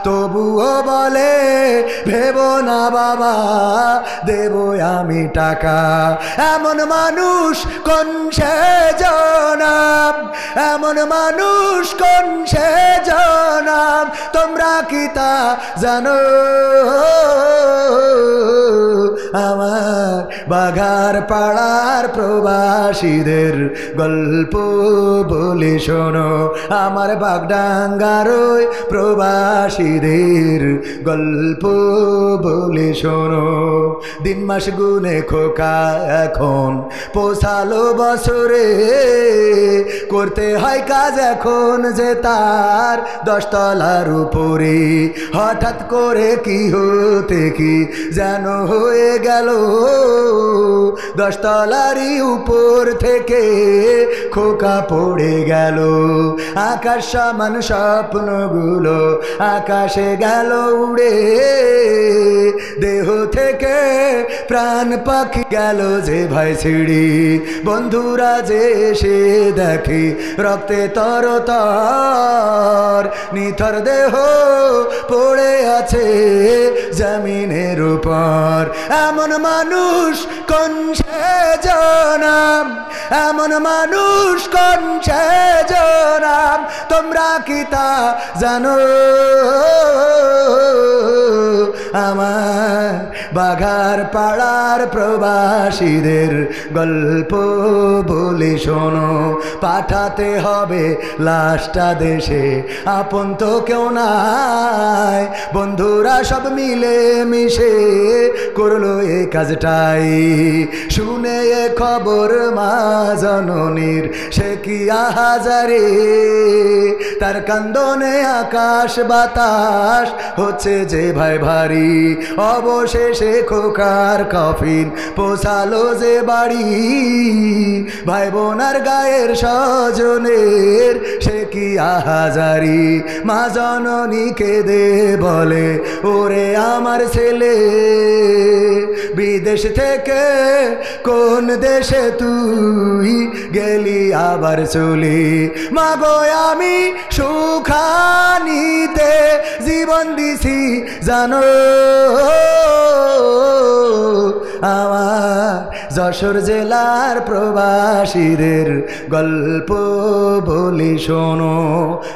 তবুও বলে ভেবো না বাবা দেব আমি টাকা। এমন মানুষ কোন সে জনাব, এমন মানুষ কোন সে জনাব, তোমরা কি তা জানো? আমার বাঘার পাড়ার প্রবাসীদের গল্প বলে শোনো, আমার বাগডাঙ্গার ওই প্রবাসীদের গল্প বলে শোনো। দিন মাস গুনে খোকা এখন পৌঁছালো বছরে, করতে হয় কাজ এখন যে তার 10 তলার উপরে। হঠাৎ করে কি হতে কি যেন হয়ে গেল, 10 তলারই উপর থেকে খোকা পড়ে গেল। আকাশ সমান স্বপ্নগুলো আকাশে গেল উড়ে, দেহ থেকে প্রাণ পাখি গেল যে ভাই ছিড়ি। বন্ধুরা যে এসে দেখে রক্তে তরতর, নিথর দেহ পড়ে আছে জমিনের উপর। এমন মানুষ কোন সে জনাম, এমন মানুষ কোন সে জনাম, তোমরা কি তা জানো? আমার বাঘার পাড়ার প্রবাসীদের গল্প বলি শোনো, পাঠাতে হবে লাশটা দেশে, আপন তো কেউ নাই, বন্ধুরা সব মিলে মিশে করলো এই কাজটাই। শুনে এ খবর মা জননীর সে কি আহাজারে, তার কান্দনে আকাশ বাতাস হচ্ছে যে ভাই ভারী, অবশেষে খোকার কফিন পোছালো যে বাড়ি, ভাই বোনার গায়ের স্বজনের সে কি আহাজারি, মা জননী কেঁদে বলে ওরে আমার ছেলে, বিদেশ থেকে কোন দেশে তুই গেলি আবার চলি, মাগো আমি সুখানিতে জীবন দিছি জানো, আমার যশোর জেলার প্রবাসীদের গল্প বলি শোনো।